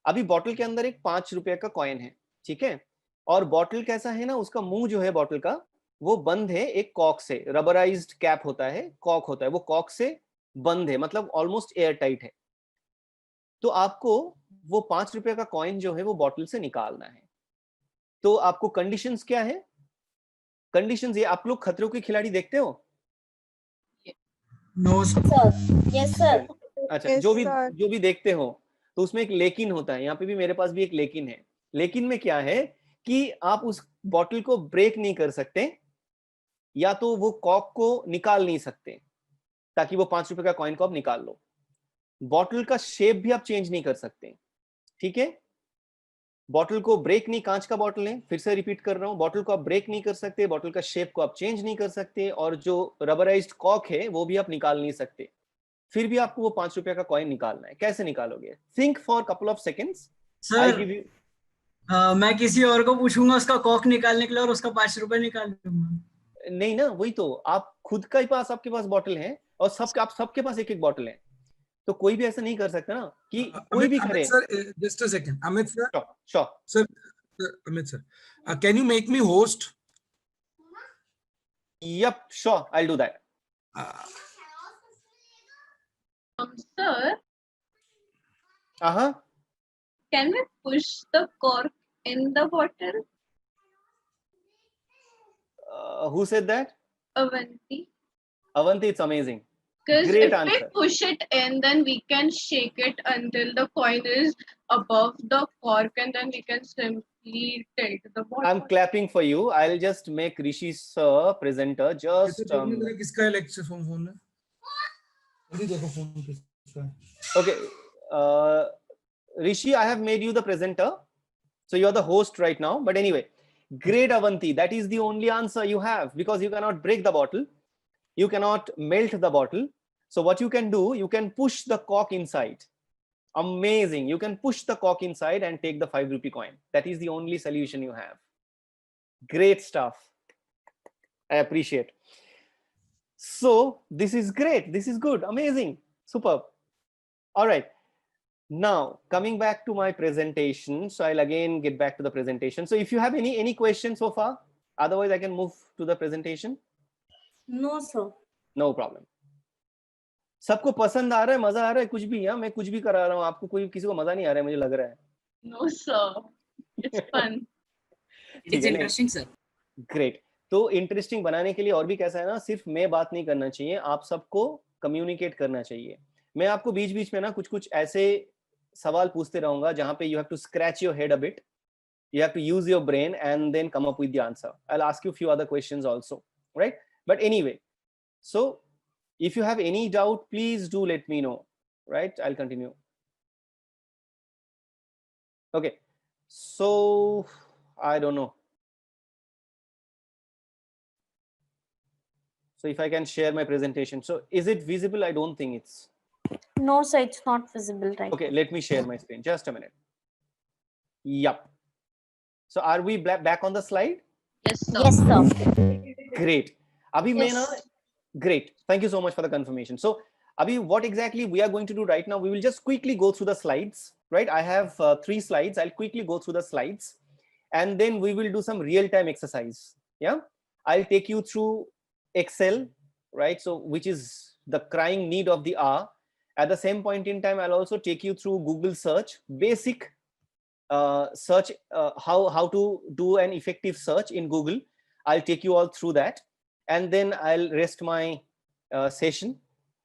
अभी बॉटल के अंदर एक 5 रुपए का कॉइन है, ठीक है? और बॉटल कैसा है ना, उसका मुंह जो है बॉटल का वो बंद है एक कॉक से. रबराइज्ड कैप होता है, कॉक होता है, वो कॉक से बंद है, मतलब ऑलमोस्ट एयर टाइट है. तो आपको वो 5 रुपए का कॉइन जो है वो बॉटल से निकालना है. तो आपको कंडीशंस क्या है? कंडीशंस ये, आप लोग खतरों के खिलाड़ी देखते हो? No Sir. Yes, sir. अच्छा, Yes, जो sir. भी देखते हो तो उसमें एक लेकिन होता है. यहाँ पे भी मेरे पास भी एक लेकिन है. लेकिन में क्या है कि आप उस बॉटल को ब्रेक नहीं कर सकते, या तो वो कॉक को निकाल नहीं सकते ताकि वो 5 रुपए का कॉइन को आप निकाल लो. बॉटल का शेप भी आप चेंज नहीं कर सकते, ठीक है? बॉटल को ब्रेक नहीं, कांच का बॉटल है, फिर से रिपीट कर रहा हूं, बॉटल को आप ब्रेक नहीं कर सकते, बॉटल का शेप को आप चेंज नहीं कर सकते, और जो रबराइज्ड कॉक है वो भी आप निकाल नहीं सकते. फिर भी आपको वो 5 रुपए का कॉइन निकालना है. कैसे निकालोगे? Think for couple of seconds. I give you. मैं किसी और को पूछूंगा उसका कॉक निकालने के लिए और उसका 5 रुपए निकाल दूंगा. नहीं ना, वही तो, आप खुद का ही पास, आपके पास बॉटल है और आप सबके पास एक एक बॉटल है, तो कोई भी ऐसा नहीं कर सकता ना कि कोई भी करे. Sir, just a second. Amit sir. Sure. Sir, Amit sir. Can you make me host? Yep, sure. I'll do that. Sir, Uh-huh. can we push the cork in the bottle? Who said that? Avanti. Avanti, it's amazing. Because Great if answer. we push it in, then we can shake it until the coin is above the cork, and then we can simply tilt the bottle. I'm clapping for you. I'll just make Rishi sir presenter. Just किसका lecture phone है? अभी देखो phone किसका है. okay. Rishi, I have made you the presenter, so you're the host right now. But anyway, great Avanti. That is the only answer you have, because you cannot break the bottle, you cannot melt the bottle. So what you can do, you can push the cork inside. Amazing. You can push the cork inside and take the 5 rupee coin. That is the only solution you have. Great stuff. I appreciate. So this is great. This is good. Amazing. Superb. All right. Now coming back to my presentation. So I'll again get back to the presentation. So if you have any questions so far, otherwise I can move to the presentation. No, sir. No problem. सबको पसंद आ रहा है, मजा आ रहा है, कुछ भी? मैं कुछ भी करा रहा हूँ, आपको कोई किसी को मजा नहीं आ रहा है, मुझे लग रहा है। No, sir. It's fun. It is interesting, sir. Great. तो इंटरेस्टिंग बनाने के लिए और भी कैसा है ना, सिर्फ मैं बात नहीं करना चाहिए, आप सबको कम्युनिकेट करना चाहिए। मैं आपको बीच बीच में ना कुछ कुछ ऐसे सवाल पूछते रहूंगा जहां पे you have to scratch your head a bit, you have to use your brain and then come up with the answer. I'll ask you a few other questions also, right? But anyway, so if you have any doubt, please do let me know, right? I'll continue. Okay, so I don't know. So if I can share my presentation. So is it visible? I don't think it's. No, sir, it's not visible right Okay, now. let me share my screen. Just a minute. Yup. So are we back on the slide? Yes, sir. Yes, sir. Great. Abhi मैं ना, Yes. great. Thank you so much for the confirmation. So Abhi, what exactly we are going to do right now, we will just quickly go through the slides, right? I have 3 slides. I'll quickly go through the slides and then we will do some real-time exercise. Yeah, I'll take you through Excel, right? So which is the crying need of the hour. At the same point in time, I'll also take you through Google search, basic search, how to do an effective search in Google. I'll take you all through that, and then I'll rest my session,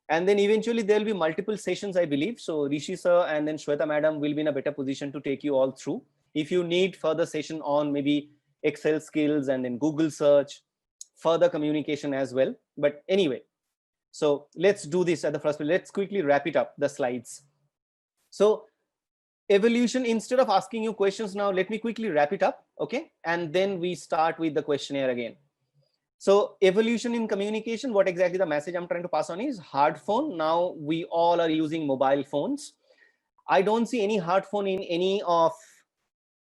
and then eventually there will be multiple sessions, I believe. So Rishi sir and then Shweta madam will be in a better position to take you all through. If you need further session on maybe Excel skills and then Google search, further communication as well. But anyway, so let's do this at the first place. Let's quickly wrap it up, the slides. So evolution, instead of asking you questions now, let me quickly wrap it up, okay? And then we start with the questionnaire again. So evolution in communication, what exactly the message I'm trying to pass on is hard phone. Now we all are using mobile phones. I don't see any hard phone in any of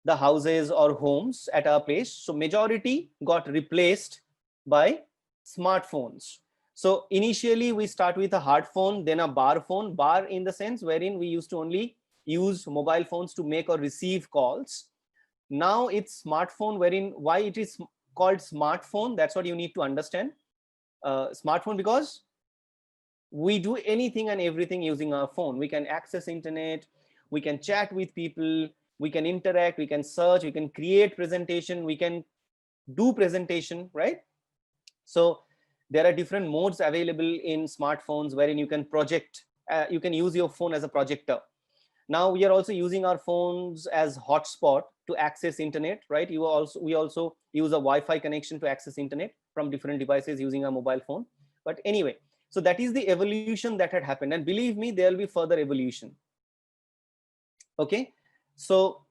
the houses or homes at our place. So majority got replaced by smartphones. So initially we start with a hard phone, then a bar phone, bar in the sense wherein we used to only use mobile phones to make or receive calls. Now it's smartphone, wherein why it is called smartphone, that's what you need to understand. Smartphone because we do anything and everything using our phone. We can access internet, we can chat with people, we can interact, we can search, we can create presentation, we can do presentation, right? So there are different modes available in smartphones wherein you can project, you can use your phone as a projector. Now we are also using our phones as hotspot to access internet, right? We also use a Wi-Fi connection to access internet from different devices using a mobile phone. But anyway, so that is the evolution that had happened, and believe me, there will be further evolution. Okay, so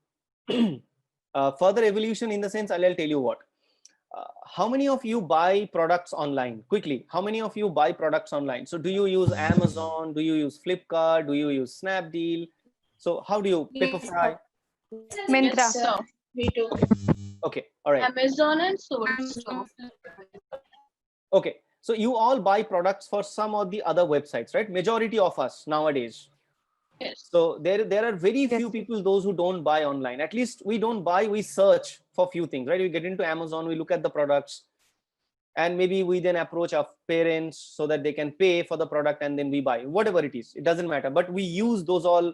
further evolution in the sense, I'll tell you what. How many of you buy products online? Quickly, how many of you buy products online? So do you use Amazon? Do you use Flipkart? Do you use Snapdeal? So how do you, Pepperfry? Myntra. Yes, sir. Me too. Okay, all right. Amazon and Soulstore. Okay, so you all buy products for some or the other websites, right? Majority of us nowadays. Yes. So there are very few people, those who don't buy online. At least we don't buy, we search for few things, right? We get into Amazon, we look at the products, and maybe we then approach our parents so that they can pay for the product, and then we buy whatever it is. It doesn't matter, but we use those all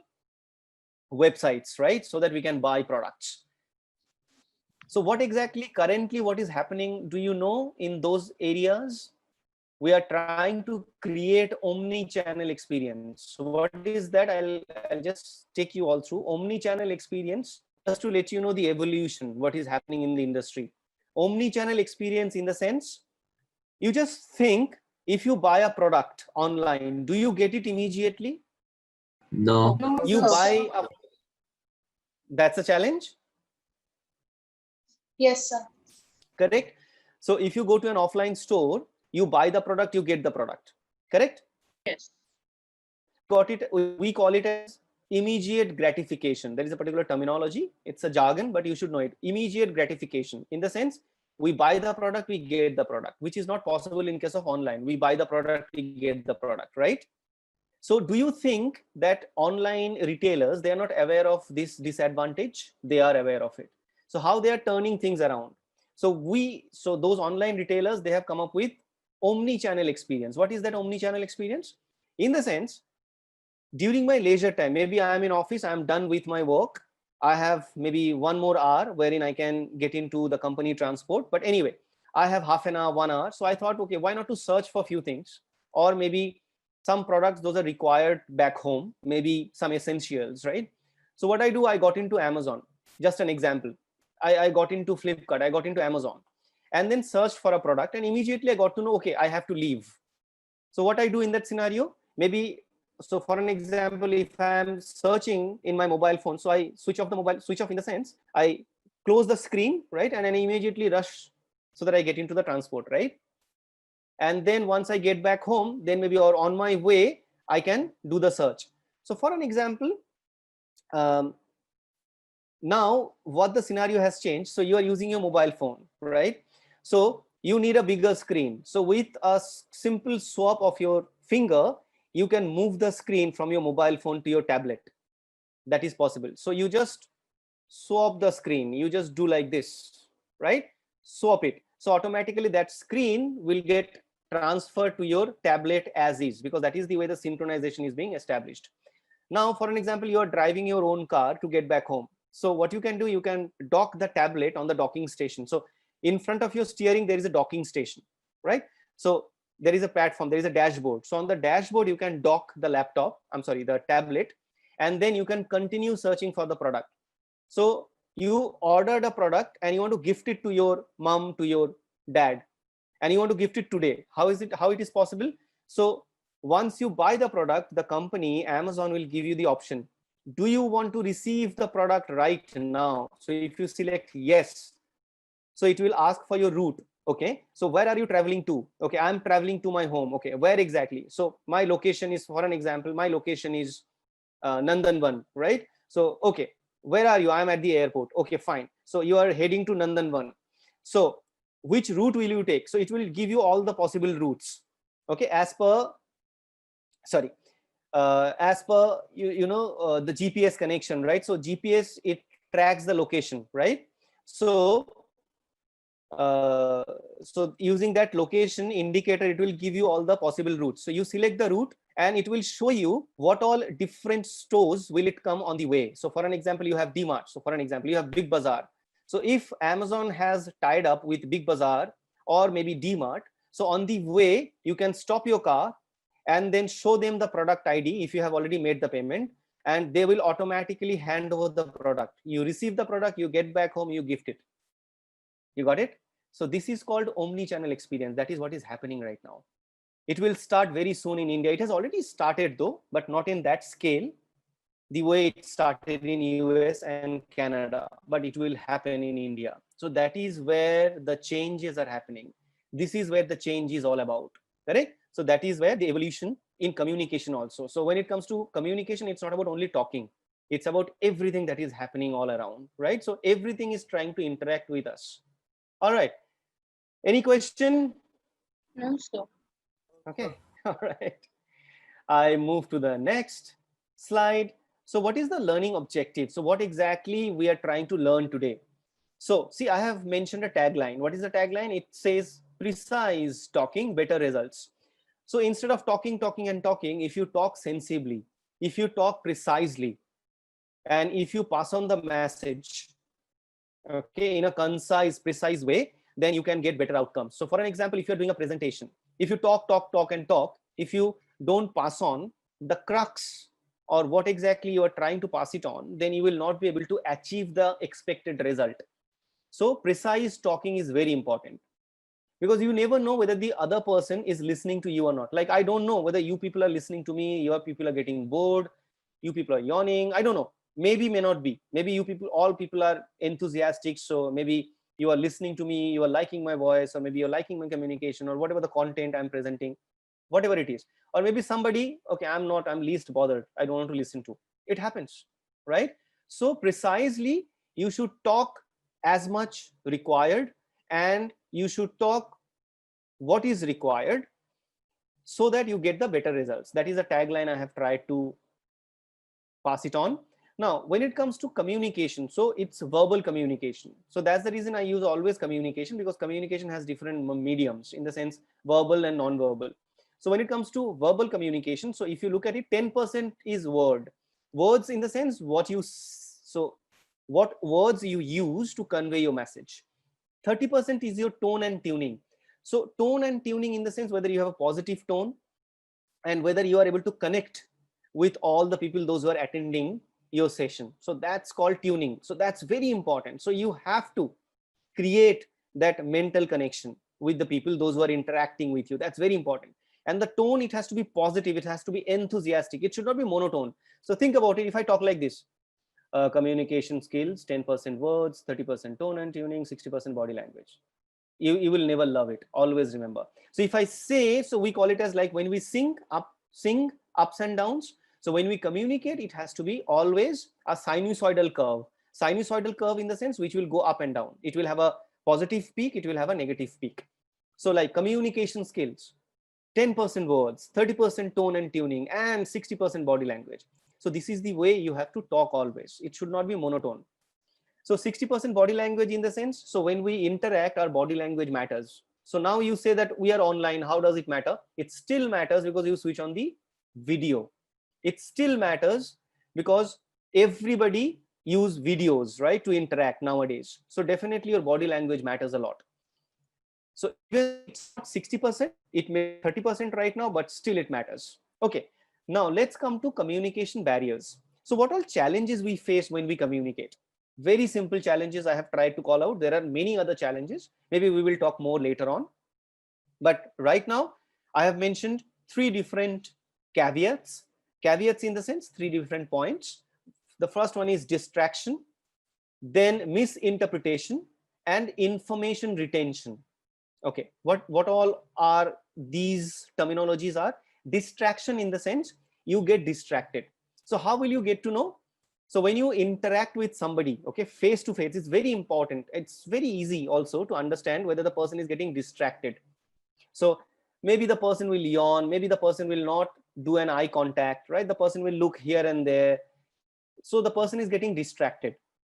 websites, right? So that we can buy products. So what exactly currently what is happening, do you know? In those areas we are trying to create omni-channel experience. So what is that? I'll just take you all through omni-channel experience, just to let you know the evolution, what is happening in the industry. Omni-channel experience in the sense, you just think, if you buy a product online, do you get it immediately? No. You buy a, that's a challenge. Yes, sir. Correct. So if you go to an offline store, you buy the product, you get the product, correct? Yes. Got it. We call it as immediate gratification. There is a particular terminology, it's a jargon, but you should know it. Immediate gratification, in the sense, we buy the product, we get the product, which is not possible in case of online. We buy the product, we get the product, right? So do you think that online retailers, they are not aware of this disadvantage? They are aware of it. So how they are turning things around? So those online retailers, they have come up with omni-channel experience. What is that omni-channel experience? In the sense, during my leisure time, maybe I am in office, I am done with my work, I have maybe 1 more hour wherein I can get into the company transport. But anyway, I have half an hour, 1 hour. So I thought, okay, why not to search for a few things, or maybe some products, those are required back home, maybe some essentials, right? So what I do, I got into Amazon, just an example. I got into Flipkart, I got into Amazon, and then searched for a product, and immediately I got to know, okay, I have to leave. So what I do in that scenario, maybe, so for an example, if I'm searching in my mobile phone, so I switch off the mobile, switch off in the sense, I close the screen, right? And then immediately rush so that I get into the transport, right? And then once I get back home, then maybe, or on my way, I can do the search. So for an example, now what the scenario has changed. So you are using your mobile phone, right? So you need a bigger screen. So with a simple swap of your finger, you can move the screen from your mobile phone to your tablet. That is possible. So you just swap the screen, you just do like this, right? Swap it. So automatically that screen will get transferred to your tablet as is, because that is the way the synchronization is being established. Now, for an example, you are driving your own car to get back home. So what you can do, you can dock the tablet on the docking station. So in front of your steering, there is a docking station, right? So there is a platform, there is a dashboard. So on the dashboard, you can dock the laptop, the tablet, and then you can continue searching for the product. So you ordered a product and you want to gift it to your mom, to your dad, and you want to gift it today. How it is possible? So once you buy the product, the company, Amazon, will give you the option. Do you want to receive the product right now? So if you select yes, so it will ask for your route. Okay, so where are you traveling to? Okay, I'm traveling to my home. Okay, where exactly? So my location is, for an example, my location is Nandanvan, right? So, okay, where are you? I'm at the airport. Okay, fine. So you are heading to Nandanvan. So which route will you take? So it will give you all the possible routes. Okay, as per the GPS connection, right? So GPS, it tracks the location, right? So using that location indicator, it will give you all the possible routes. So you select the route and it will show you what all different stores will it come on the way. So for an example, you have DMart. So for an example, you have Big Bazaar. So if Amazon has tied up with Big Bazaar or maybe DMart, so on the way, you can stop your car and then show them the product ID if you have already made the payment, and they will automatically hand over the product. You receive the product, you get back home, you gift it. You got it? So this is called omni-channel experience. That is what is happening right now. It will start very soon in India. It has already started though, but not in that scale, the way it started in US and Canada, but it will happen in India. So that is where the changes are happening. This is where the change is all about, correct? So that is where the evolution in communication also. So when it comes to communication, it's not about only talking. It's about everything that is happening all around, right? So everything is trying to interact with us. All right. Any question? No, sir. Okay. All right. I move to the next slide. So what is the learning objective? So what exactly we are trying to learn today? So see, I have mentioned a tagline. What is the tagline? It says precise talking, better results. So instead of talking, if you talk sensibly, if you talk precisely, and if you pass on the message, okay, in a concise, precise way, then you can get better outcomes. So for an example, if you're doing a presentation, if you talk, if you don't pass on the crux or what exactly you are trying to pass it on, then you will not be able to achieve the expected result. So precise talking is very important, because you never know whether the other person is listening to you or not. Like, I don't know whether you people are listening to me, your people are getting bored, you people are yawning, I don't know. Maybe, may not be. Maybe you people, all people are enthusiastic. So maybe you are listening to me, you are liking my voice, or maybe you're liking my communication, or whatever the content I'm presenting, whatever it is. Or maybe somebody, okay, I'm least bothered, I don't want to listen to. It happens, right? So precisely, you should talk as much required, and you should talk what is required so that you get the better results. That is a tagline I have tried to pass it on. Now, when it comes to communication, so it's verbal communication. So that's the reason I use always communication, because communication has different mediums, in the sense verbal and non-verbal. So when it comes to verbal communication, so if you look at it, 10% is words in the sense what what words you use to convey your message. 30% is your tone and tuning. So tone and tuning in the sense whether you have a positive tone and whether you are able to connect with all the people, those who are attending your session. So that's called tuning. So that's very important. So you have to create that mental connection with the people, those who are interacting with you. That's very important. And the tone, it has to be positive. It has to be enthusiastic. It should not be monotone. So think about it. If I talk like this, communication skills, 10% words, 30% tone and tuning, 60% body language. You will never love it. Always remember. So if I say, so we call it as like when we sing ups and downs. So when we communicate, it has to be always a sinusoidal curve. Sinusoidal curve in the sense which will go up and down. It will have a positive peak. It will have a negative peak. So like communication skills, 10% words, 30% tone and tuning, and 60% body language. So this is the way you have to talk always. It should not be monotone. So 60% body language in the sense, so when we interact, our body language matters. So now you say that we are online, how does it matter? It still matters because you switch on the video. It still matters because everybody use videos, right, to interact nowadays. So definitely your body language matters a lot. So even it's not 60%, it may be 30% right now, but still it matters. Okay, now let's come to communication barriers. So what all challenges we face when we communicate? Very simple challenges I have tried to call out. There are many other challenges. Maybe we will talk more later on. But right now, I have mentioned 3 different caveats. Caveats in the sense, 3 different points. The first one is distraction, then misinterpretation, and information retention. Okay, what all are these terminologies are? Distraction in the sense you get distracted. So how will you get to know? So when you interact with somebody, okay, face to face, it's very important. It's very easy also to understand whether the person is getting distracted. So maybe the person will yawn, maybe the person will not do an eye contact, right? The person will look here and there. So the person is getting distracted.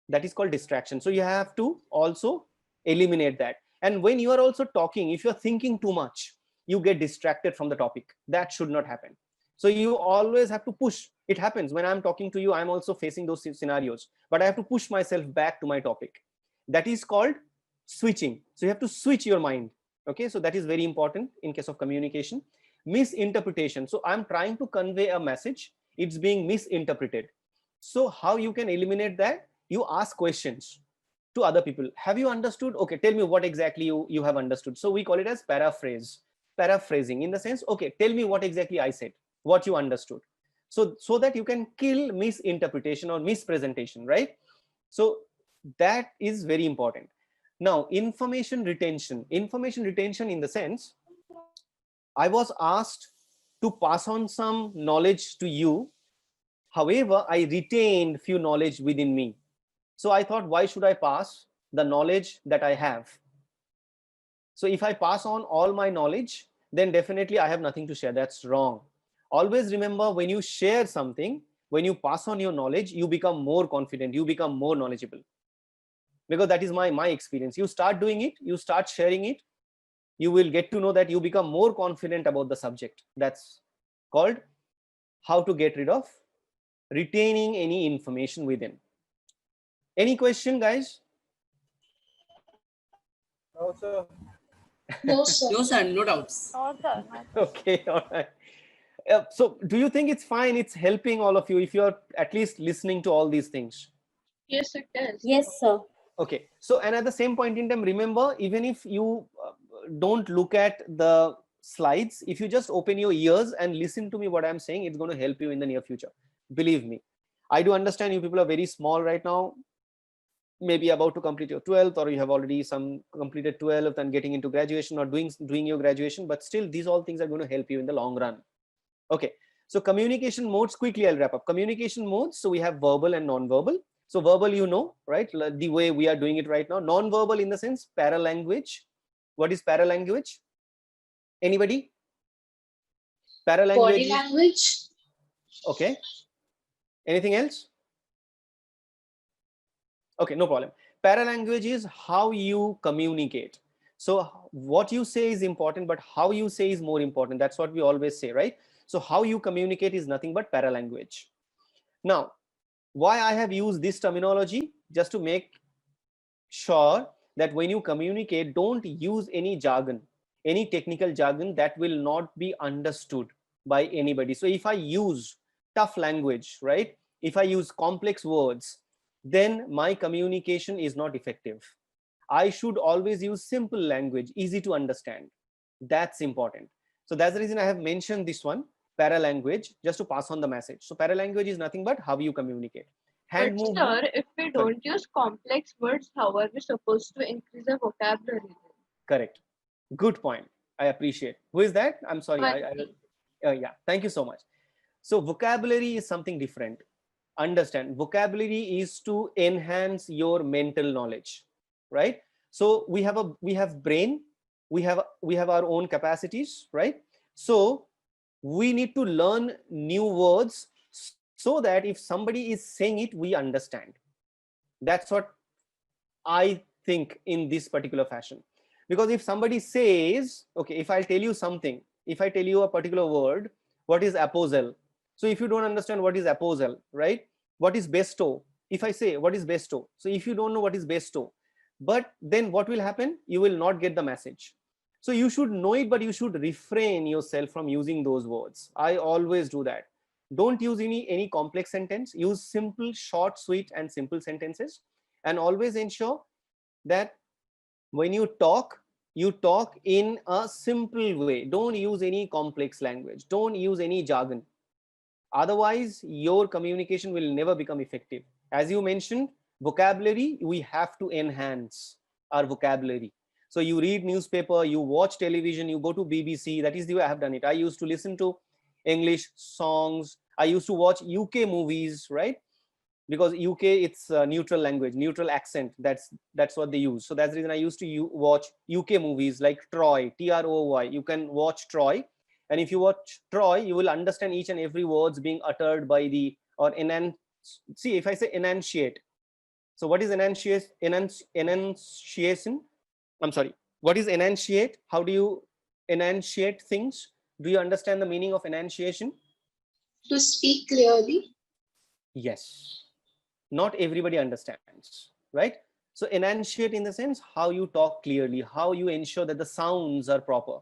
That is called distraction. So you have to also eliminate that. And when you are also talking, if you're thinking too much, you get distracted from the topic. That should not happen. So you always have to push. It happens when I'm talking to you, I'm also facing those scenarios, but I have to push myself back to my topic. That is called switching. So you have to switch your mind. Okay, so that is very important in case of communication. Misinterpretation. So I'm trying to convey a message, it's being misinterpreted. So how you can eliminate that? You ask questions to other people. Have you understood? Okay, tell me what exactly you have understood. So we call it as paraphrasing in the sense, okay, tell me what exactly I said, what you understood. So that you can kill misinterpretation or mispresentation, right? So that is very important. Now, information retention in the sense, I was asked to pass on some knowledge to you. However, I retained few knowledge within me. So I thought, why should I pass the knowledge that I have? So if I pass on all my knowledge, then definitely I have nothing to share. That's wrong. Always remember, when you share something, when you pass on your knowledge, you become more confident, you become more knowledgeable. Because that is my experience. You start doing it, you start sharing it, you will get to know that you become more confident about the subject. That's called how to get rid of retaining any information within. Any question, guys? No, sir. No, sir. No, sir, no doubts. Okay, all right. So do you think it's fine? It's helping all of you if you're at least listening to all these things? Yes, it is. Yes, sir. Okay. So, and at the same point in time, remember, even if you don't look at the slides, if you just open your ears and listen to me what I'm saying, it's going to help you in the near future. Believe me. I do understand you people are very small right now, maybe about to complete your 12th, or you have already completed 12th and getting into graduation or doing your graduation, but still these all things are going to help you in the long run. Okay, so communication modes, quickly I'll wrap up. Communication modes, so we have verbal and non-verbal. So verbal, you know, right, the way we are doing it right now. Non-verbal in the sense, paralanguage. What is paralanguage? Anybody? Paralanguage. Body language. Okay. Anything else? Okay, no problem. Paralanguage is how you communicate. So what you say is important, but how you say is more important. That's what we always say, right? So how you communicate is nothing but paralanguage. Now, why I have used this terminology? Just to make sure that when you communicate, don't use any jargon, any technical jargon that will not be understood by anybody. So if I use tough language, right? If I use complex words, then my communication is not effective. I should always use simple language, easy to understand. That's important. So that's the reason I have mentioned this one, paralanguage, just to pass on the message. So paralanguage is nothing but how you communicate. Hand But movement. sir, if we Sorry. don't use complex words, how are we supposed to increase the vocabulary? Correct. Good point. I appreciate. Who is that? I'm sorry. Avanti. Yeah. Thank you so much. So vocabulary is something different. Understand, vocabulary is to enhance your mental knowledge, right? So we have brain, we have our own capacities, right? So we need to learn new words so that if somebody is saying it, we understand. That's what I think in this particular fashion. Because if somebody says, okay, if I'll tell you something, if I tell you a particular word, what is apostle? So if you don't understand what is apostle, right? What is bestow? If I say what is bestow, so if you don't know what is bestow, but then what will happen? You will not get the message. So you should know it, but you should refrain yourself from using those words. I always do that. Don't use any complex sentence. Use simple, short, sweet, and simple sentences, and always ensure that when you talk in a simple way. Don't use any complex language. Don't use any jargon. Otherwise, your communication will never become effective. As you mentioned, vocabulary, we have to enhance our vocabulary. So you read newspaper, you watch television, you go to BBC. That is the way I have done it. I used to listen to English songs. I used to watch UK movies, right? Because UK, it's a neutral language, neutral accent. That's what they use. So that's the reason I used to watch UK movies like Troy, Troy. You can watch Troy, and if you watch Troy, you will understand each and every words being uttered by the or see, if I say enunciate. So what is enunciation? I'm sorry. What is enunciate? How do you enunciate things? Do you understand the meaning of enunciation? To speak clearly. Yes. Not everybody understands, right? So enunciate in the sense how you talk clearly, how you ensure that the sounds are proper.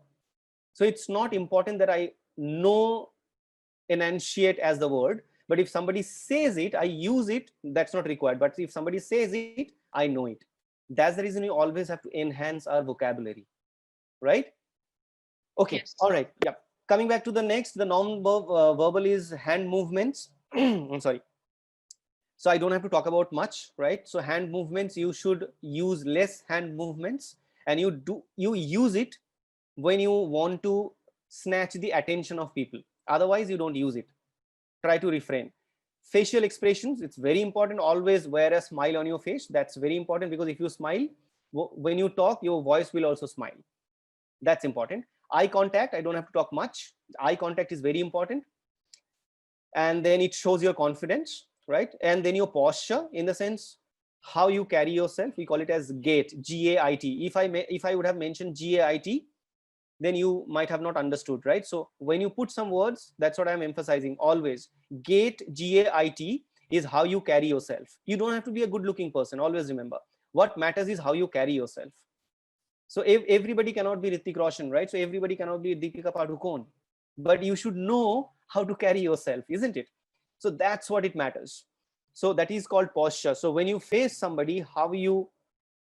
So it's not important that I know enunciate as the word, but if somebody says it, I use it. That's not required. But if somebody says it, I know it. That's the reason we always have to enhance our vocabulary, right? Okay. Yes. All right. Yeah. Coming back to the next, the non-verbal is hand movements. I'm sorry. So I don't have to talk about much, right? So hand movements, you should use less hand movements, and you use it when you want to snatch the attention of people. Otherwise, you don't use it. Try to refrain. Facial expressions, it's very important. Always wear a smile on your face. That's very important, because if you smile, when you talk, your voice will also smile. That's important. Eye contact, I don't have to talk much. Eye contact is very important. And then it shows your confidence, right? And then your posture, in the sense how you carry yourself. We call it as gait, G-A-I-T. If I would have mentioned G-A-I-T, then you might have not understood, right? So when you put some words, that's what I'm emphasizing always. Gait, G-A-I-T, is how you carry yourself. You don't have to be a good looking person. Always remember, what matters is how you carry yourself. So everybody cannot be Hrithik Roshan, right? So everybody cannot be Deepika Padukone, but you should know how to carry yourself, isn't it? So that's what it matters. So that is called posture. So when you face somebody, how you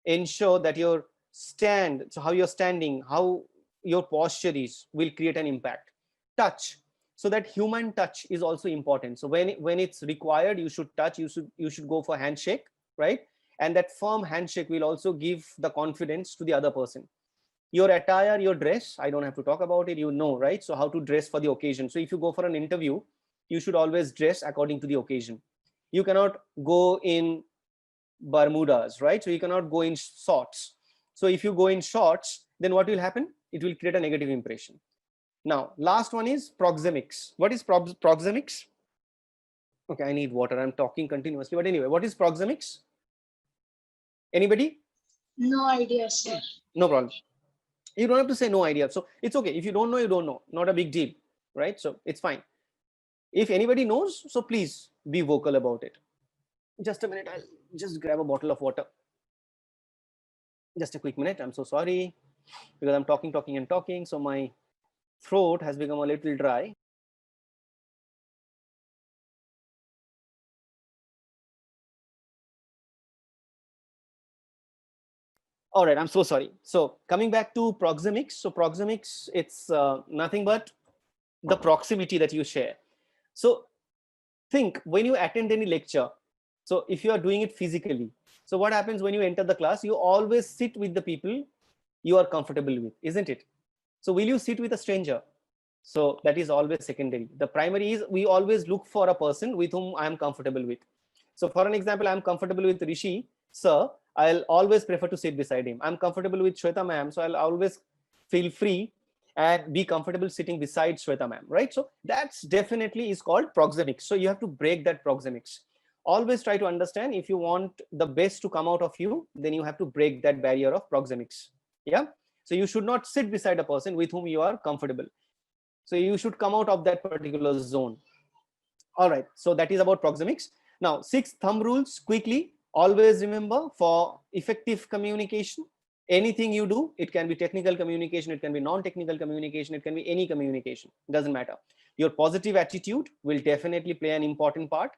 ensure that your stand, so how you're standing, how your posture is, will create an impact. Touch. So that human touch is also important. So when it's required, you should touch, you should go for handshake, right? And that firm handshake will also give the confidence to the other person. Your attire, your dress, I don't have to talk about it, you know, right? So how to dress for the occasion. So if you go for an interview, you should always dress according to the occasion. You cannot go in Bermudas, right? So you cannot go in shorts. So if you go in shorts, then what will happen? It will create a negative impression. Now, last one is proxemics. What is proxemics? Okay, I need water. I'm talking continuously. But anyway, what is proxemics? Anybody? No idea, sir. No problem. You don't have to say no idea. So it's okay. If you don't know, you don't know. Not a big deal, right? So it's fine. If anybody knows, so please be vocal about it. Just a minute. I'll just grab a bottle of water. Just a quick minute. I'm so sorry because I'm talking and talking. So my throat has become a little dry. All right, I'm so sorry. So coming back to proxemics. So proxemics, it's nothing but the proximity that you share. So think when you attend any lecture. So if you are doing it physically, so what happens when you enter the class? You always sit with the people you are comfortable with, isn't it? So will you sit with a stranger? So that is always secondary. The primary is we always look for a person with whom I am comfortable with. So for an example, I'm comfortable with Rishi, sir. I'll always prefer to sit beside him. I'm comfortable with Shweta ma'am, so I'll always feel free and be comfortable sitting beside Shweta ma'am, right? So that's definitely is called proxemics. So you have to break that proxemics. Always try to understand, if you want the best to come out of you, then you have to break that barrier of proxemics. Yeah. So you should not sit beside a person with whom you are comfortable. So you should come out of that particular zone. All right. So that is about proxemics. Now, 6 thumb rules quickly. Always remember, for effective communication, anything you do, it can be technical communication, it can be non-technical communication, it can be any communication, doesn't matter. Your positive attitude will definitely play an important part.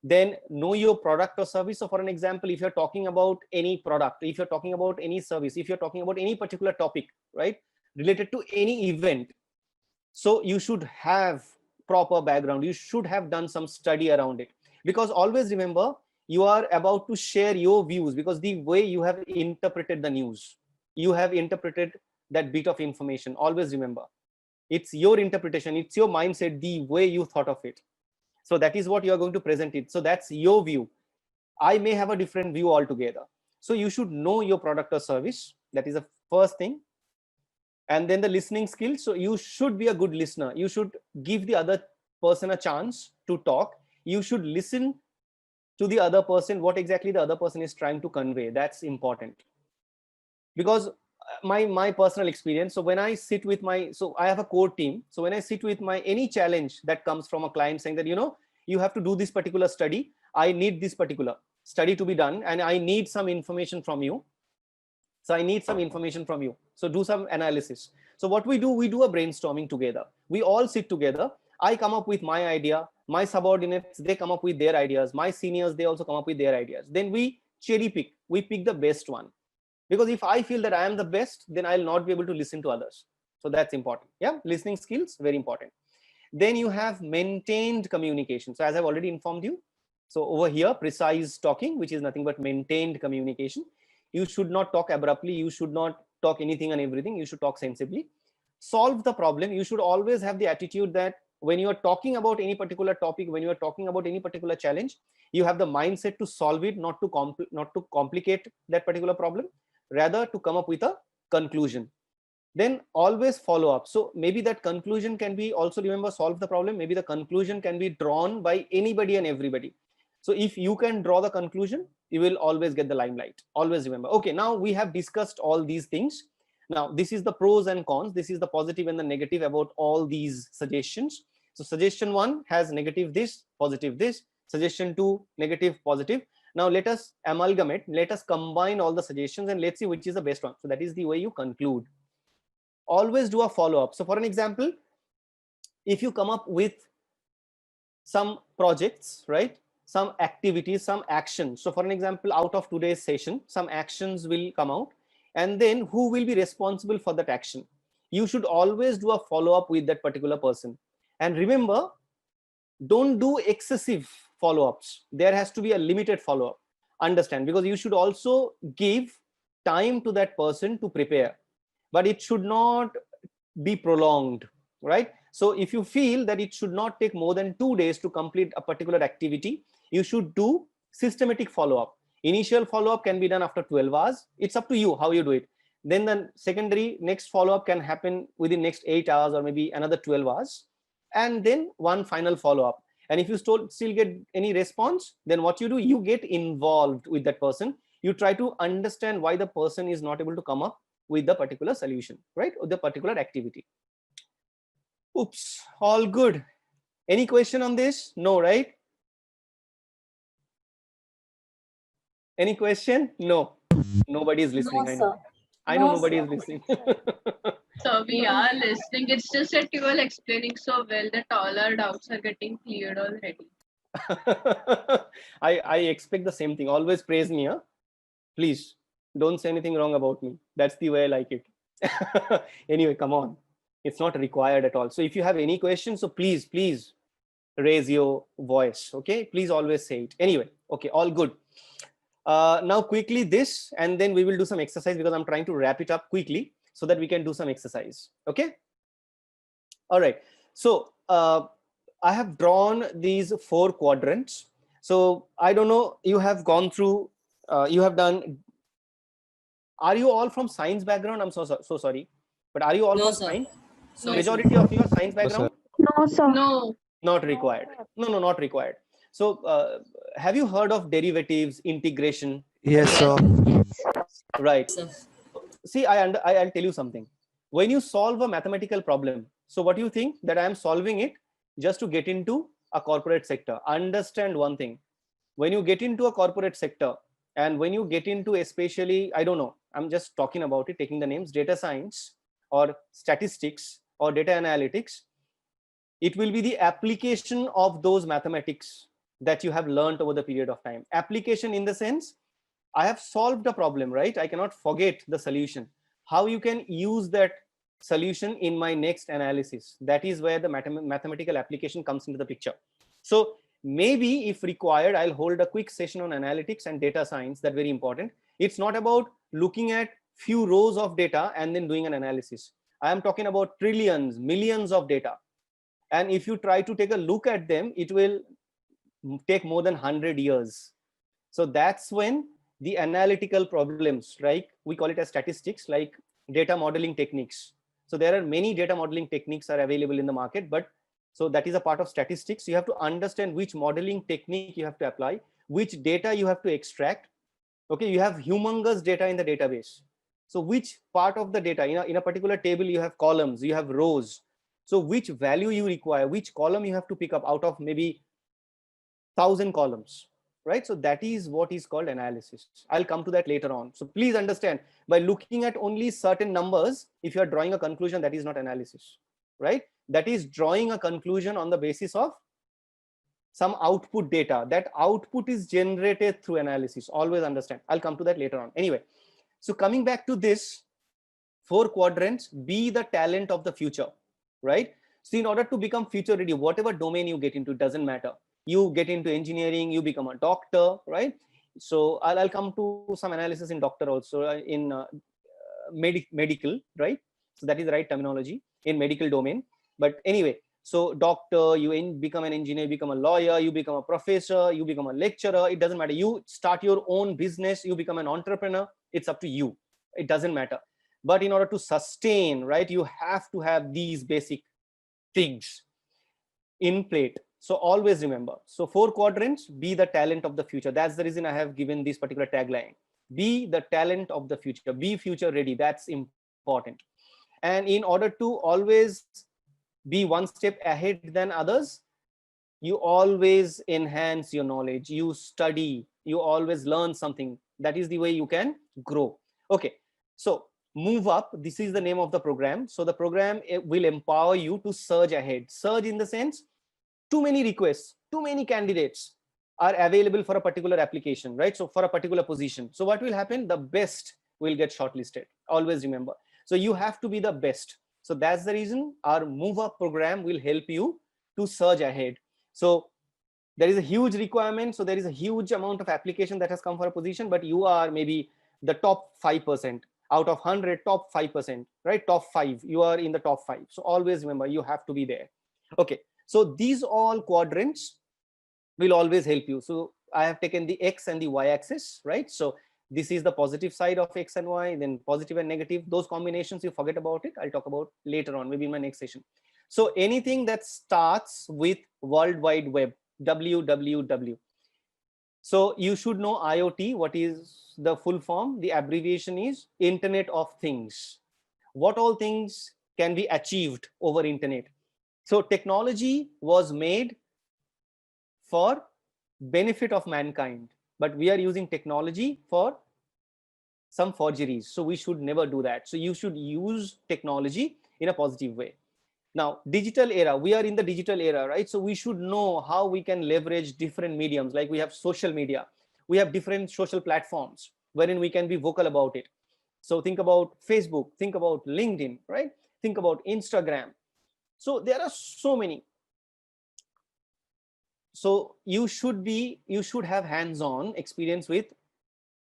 Then know your product or service. So for an example, if you're talking about any product, if you're talking about any service, if you're talking about any particular topic, right, related to any event, so you should have proper background. You should have done some study around it, because always remember, you are about to share your views, because the way you have interpreted the news, you have interpreted that bit of information. Always remember, it's your interpretation, it's your mindset, the way you thought of it. So that is what you are going to present it. So that's your view. I may have a different view altogether. So you should know your product or service. That is the first thing. And then the listening skills. So you should be a good listener. You should give the other person a chance to talk. You should listen to the other person, what exactly the other person is trying to convey. That's important. Because my personal experience, so when I sit with my, so I have a core team. So when I sit with my, any challenge that comes from a client saying that, you know, you have to do this particular study, I need this particular study to be done, and I need some information from you. So I need some information from you. So do some analysis. So what we do a brainstorming together. We all sit together. I come up with my idea. My subordinates, they come up with their ideas. My seniors, they also come up with their ideas. Then we cherry pick. We pick the best one. Because if I feel that I am the best, then I'll not be able to listen to others. So that's important. Yeah, listening skills, very important. Then you have maintained communication. So as I've already informed you, so over here, precise talking, which is nothing but maintained communication. You should not talk abruptly. You should not talk anything and everything. You should talk sensibly. Solve the problem. You should always have the attitude that when you are talking about any particular topic, when you are talking about any particular challenge, you have the mindset to solve it, not to complicate that particular problem, rather to come up with a conclusion. Then always follow up. So maybe that conclusion can be also, remember, solve the problem. Maybe the conclusion can be drawn by anybody and everybody. So if you can draw the conclusion, you will always get the limelight. Always remember. Okay, now we have discussed all these things. Now this is the pros and cons. This is the positive and the negative about all these suggestions. So suggestion 1 has negative this, positive this. Suggestion 2, negative, positive. Now let us amalgamate, let us combine all the suggestions and let's see which is the best one. So that is the way you conclude. Always do a follow-up. So for an example, if you come up with some projects, right, some activities, some actions. So for an example, out of today's session, some actions will come out, and then who will be responsible for that action? You should always do a follow-up with that particular person. And remember, don't do excessive follow-ups. There has to be a limited follow-up. Understand? Because you should also give time to that person to prepare, but it should not be prolonged, right? So if you feel that it should not take more than 2 days to complete a particular activity, you should do systematic follow-up. Initial follow-up can be done after 12 hours. It's up to you how you do it. Then the secondary next follow-up can happen within next 8 hours or maybe another 12 hours. And then one final follow-up. And if you still get any response, then what you do, you get involved with that person. You try to understand why the person is not able to come up with the particular solution, right? Or the particular activity. Oops, all good. Any question on this? No, right? Any question? No. Nobody is listening. No, I know. sir. I know No, nobody sir. is listening. So we are listening. It's just that you are explaining so well that all our doubts are getting cleared already. I expect the same thing. Always praise me, huh? Please don't say anything wrong about me. That's the way I like it. Anyway, come on. It's not required at all. So if you have any questions, so please raise your voice. Okay, please always say it. Anyway, okay, all good. Now quickly this, and then we will do some exercise because I'm trying to wrap it up quickly so that we can do some exercise. Okay. All right. So I have drawn these 4 quadrants. So I don't know, you have gone through, you have done. Are you all from science background? I'm so sorry, but are you all No, from sir. science? No, sir. Majority of you are science background? No, sir. No. Not required. No, not required. So have you heard of derivatives, integration? Yes, sir. Right. Sir. See, I'll tell you something. When you solve a mathematical problem, so what do you think? That I am solving it just to get into a corporate sector. Understand one thing. When you get into a corporate sector, and when you get into, especially, I don't know, I'm just talking about it, taking the names, data science or statistics or data analytics, it will be the application of those mathematics that you have learned over the period of time. Application in the sense, I have solved a problem, right? I cannot forget the solution. How you can use that solution in my next analysis. That is where the mathematical application comes into the picture. So maybe if required, I'll hold a quick session on analytics and data science. That's very important. It's not about looking at few rows of data and then doing an analysis. I am talking about trillions, millions of data. And if you try to take a look at them, it will take more than 100 years. So that's when the analytical problems, right? We call it as statistics, like data modeling techniques. So there are many data modeling techniques are available in the market, but so that is a part of statistics. You have to understand which modeling technique you have to apply, which data you have to extract. Okay, you have humongous data in the database. So which part of the data, in a particular table, you have columns, you have rows. So which value you require, which column you have to pick up out of maybe 1,000 columns, right? So that is what is called analysis. I'll come to that later on. So please understand, by looking at only certain numbers, if you are drawing a conclusion, that is not analysis, right? That is drawing a conclusion on the basis of some output data. That output is generated through analysis. Always understand. I'll come to that later on. Anyway, so coming back to this 4 quadrants, be the talent of the future, right? So in order to become future ready, whatever domain you get into, doesn't matter. You get into engineering, you become a doctor, right? So I'll come to some analysis in doctor also, in medical, right? So that is the right terminology in medical domain. But anyway, so doctor, you become an engineer, become a lawyer, you become a professor, you become a lecturer, it doesn't matter. You start your own business, you become an entrepreneur, it's up to you. It doesn't matter. But in order to sustain, right, you have to have these basic things in plate. So always remember, so 4 quadrants, be the talent of the future. That's the reason I have given this particular tagline. Be the talent of the future, be future ready. That's important. And in order to always be one step ahead than others, you always enhance your knowledge, you study, you always learn something. That is the way you can grow. Okay, so move up. This is the name of the program. So the program will empower you to surge ahead. Surge in the sense, too many requests, too many candidates are available for a particular application, right? So for a particular position. So what will happen? The best will get shortlisted. Always remember. So you have to be the best. So that's the reason our move up program will help you to surge ahead. So there is a huge requirement. So there is a huge amount of application that has come for a position, but you are maybe the top 5% out of 100, top 5%, right? Top 5, you are in the top 5. So always remember, you have to be there. Okay. So these all quadrants will always help you. So I have taken the X and the Y axis, right? So this is the positive side of X and Y, then positive and negative. Those combinations, you forget about it. I'll talk about later on, maybe in my next session. So anything that starts with World Wide Web, WWW. So you should know IoT. What is the full form? The abbreviation is Internet of Things. What all things can be achieved over internet? So technology was made for benefit of mankind, but we are using technology for some forgeries. So we should never do that. So you should use technology in a positive way. Now, digital era, we are in the digital era, right? So we should know how we can leverage different mediums. Like we have social media, we have different social platforms wherein we can be vocal about it. So think about Facebook, think about LinkedIn, right? Think about Instagram. So there are so many. So you should have hands-on experience with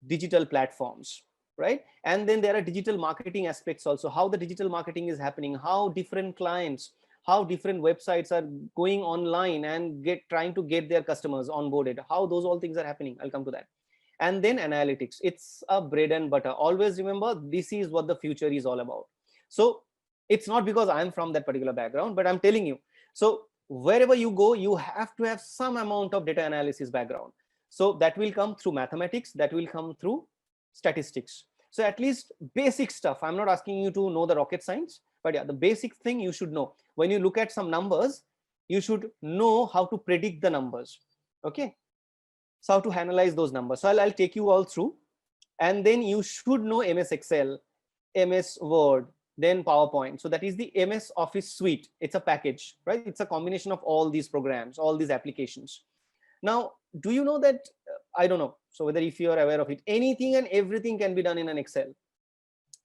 digital platforms, right? And then there are digital marketing aspects also, how the digital marketing is happening, how different clients, how different websites are going online and trying to get their customers onboarded, how those all things are happening. I'll come to that. And then analytics, it's a bread and butter. Always remember, this is what the future is all about. So it's not because I'm from that particular background, but I'm telling you. So wherever you go, you have to have some amount of data analysis background. So that will come through mathematics, that will come through statistics. So at least basic stuff. I'm not asking you to know the rocket science, but yeah, the basic thing you should know. When you look at some numbers, you should know how to predict the numbers. Okay. So how to analyze those numbers. So I'll take you all through. And then you should know MS Excel, MS Word, then PowerPoint. So that is the MS Office suite. It's a package, right? It's a combination of all these programs, all these applications. Now, do you know that, I don't know, so whether if you are aware of it, anything and everything can be done in an Excel.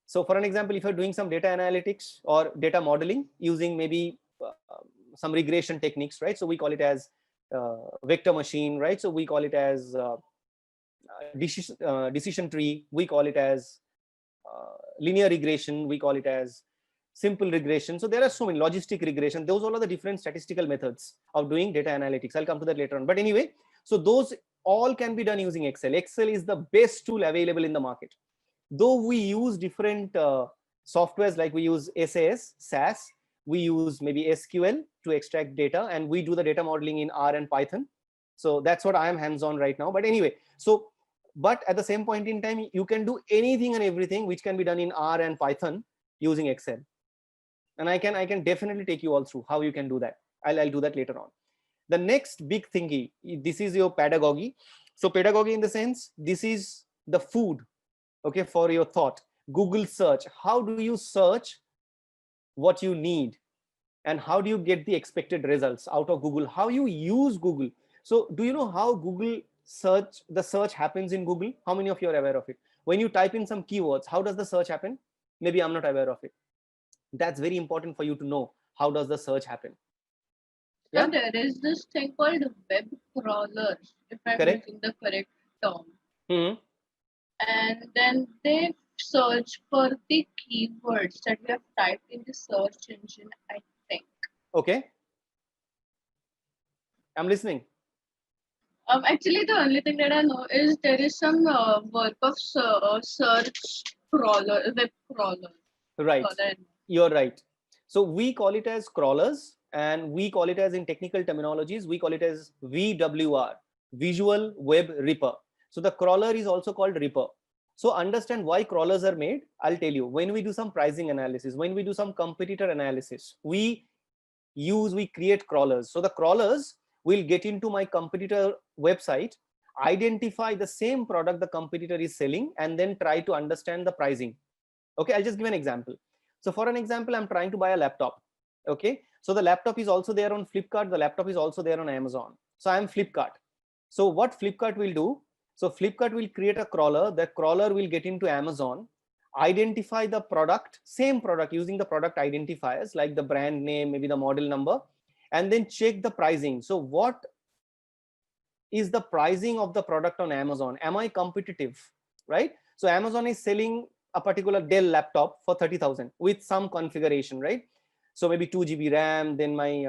So for an example, if you're doing some data analytics or data modeling using maybe some regression techniques, right? So we call it as vector machine, right? So we call it as decision tree, we call it as linear regression, we call it as simple regression. So there are so many, logistic regression, those all are the different statistical methods of doing data analytics. I'll come to that later on. But anyway, so those all can be done using Excel. Excel is the best tool available in the market. Though we use different softwares, like we use SAS, we use maybe SQL to extract data, and we do the data modeling in R and Python. So that's what I am hands-on right now. But anyway, so but at the same point in time, you can do anything and everything which can be done in R and Python using Excel. And I can definitely take you all through how you can do that. I'll do that later on. The next big thingy, this is your pedagogy. So pedagogy in the sense, this is the food, okay, for your thought. Google search, how do you search what you need? And how do you get the expected results out of Google? How you use Google? So do you know how Google search, the search happens in Google? How many of you are aware of it? When you type in some keywords, how does the search happen? Maybe I'm not aware of it. That's very important for you to know. How does the search happen? So there is this thing called web crawlers, if I'm using the correct term. And then they search for the keywords that we have typed in the search engine, I think. Okay. I'm listening. Actually, the only thing that I know is there is some work of search crawler, web crawler. Right. You're right. So we call it as crawlers, and we call it as, in technical terminologies, we call it as VWR, Visual Web Ripper. So the crawler is also called Ripper. So understand why crawlers are made. I'll tell you. When we do some pricing analysis, when we do some competitor analysis, we create crawlers. So the crawlers will get into my competitor website, identify the same product the competitor is selling, and then try to understand the pricing. Okay, I'll just give an example. So for an example, I'm trying to buy a laptop. Okay, so the laptop is also there on Flipkart, the laptop is also there on Amazon. So I'm Flipkart. So what Flipkart will do, so Flipkart will create a crawler. That crawler will get into Amazon, identify the product, same product, using the product identifiers like the brand name, maybe the model number, and then check the pricing. So what is the pricing of the product on Amazon? Am I competitive, right? So Amazon is selling a particular Dell laptop for 30,000 with some configuration, right? So maybe 2 GB RAM, then my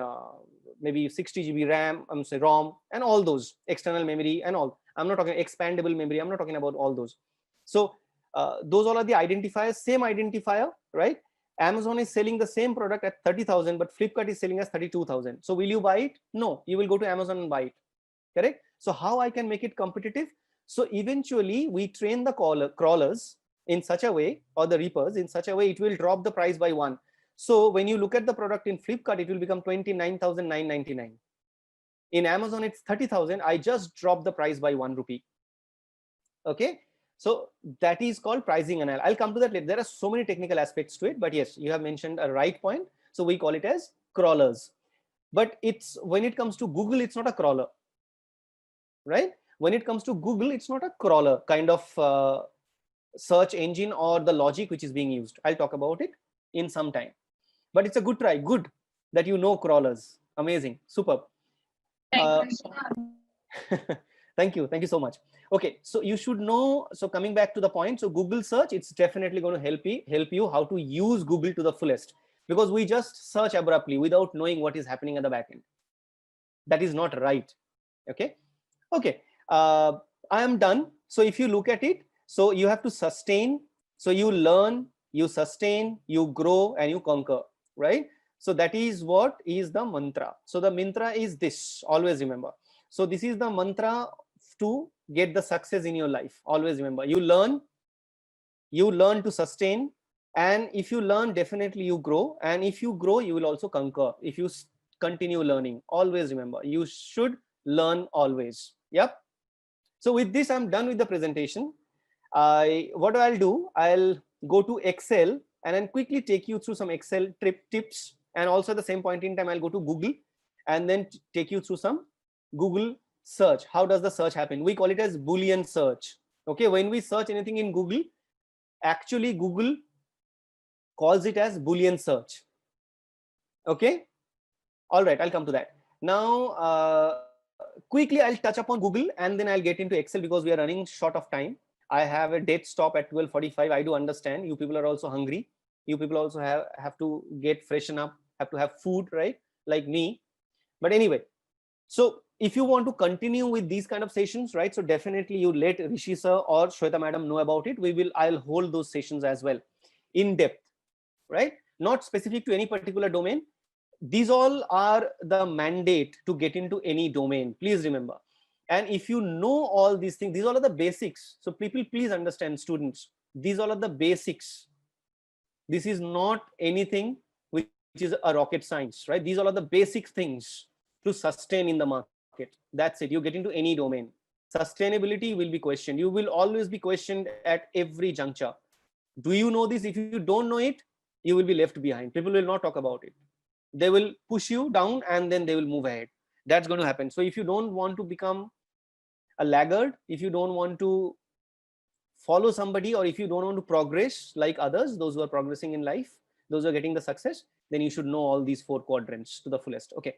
maybe 60 GB RAM, ROM, and all those external memory and all. I'm not talking expandable memory. I'm not talking about all those. So those all are the identifiers, same identifier, right? Amazon is selling the same product at 30,000, but Flipkart is selling as 32,000. So will you buy it? No, you will go to Amazon and buy it. Correct? So how I can make it competitive? So eventually we train the crawlers in such a way, or the reapers in such a way, it will drop the price by 1. So when you look at the product in Flipkart, it will become 29,999. In Amazon, it's 30,000. I just dropped the price by 1 rupee. Okay. So that is called pricing analysis. I'll come to that later. There are so many technical aspects to it, but yes, you have mentioned a right point. So we call it as crawlers. But it's when it comes to Google, it's not a crawler, right? When it comes to Google, it's not a crawler kind of search engine or the logic which is being used. I'll talk about it in some time. But it's a good try. Good that you know crawlers. Amazing. Superb. Thank you. Thank you so much. Okay, so you should know. So coming back to the point, so Google search, it's definitely going to help you how to use Google to the fullest, because we just search abruptly without knowing what is happening at the back end. That is not right. Okay. Okay. I am done. So if you look at it, so you have to sustain. So you learn, you sustain, you grow, and you conquer, right? So that is what is the mantra. So the mantra is this, always remember. So this is the mantra to get the success in your life. Always remember, you learn to sustain, and if you learn, definitely you grow, and if you grow, you will also conquer. If you continue learning, always remember, you should learn always. Yep. So with this, I'm done with the presentation. What I'll do, I'll go to Excel and then quickly take you through some Excel tips, and also at the same point in time, I'll go to Google and then take you through some Google search. How does the search happen? We call it as Boolean search. Okay, when we search anything in Google, actually Google calls it as Boolean search. Okay, all right, I'll come to that. Now, quickly I'll touch upon Google and then I'll get into Excel because we are running short of time. I have a date stop at 12:45. I do understand you people are also hungry. You people also have to get freshen up, have to have food, right? Like me. But anyway, so if you want to continue with these kind of sessions, right? So definitely you let Rishi sir or Shweta madam know about it. I'll hold those sessions as well in depth, right? Not specific to any particular domain. These all are the mandate to get into any domain. Please remember. And if you know all these things, these all are the basics. So people, please understand, students, these all are the basics. This is not anything which is a rocket science, right? These all are the basic things to sustain in the market. That's it. You get into any domain. Sustainability will be questioned. You will always be questioned at every juncture. Do you know this? If you don't know it, you will be left behind. People will not talk about it. They will push you down and then they will move ahead. That's going to happen. So if you don't want to become a laggard, if you don't want to follow somebody, or if you don't want to progress like others, those who are progressing in life, those who are getting the success, then you should know all these 4 quadrants to the fullest. Okay.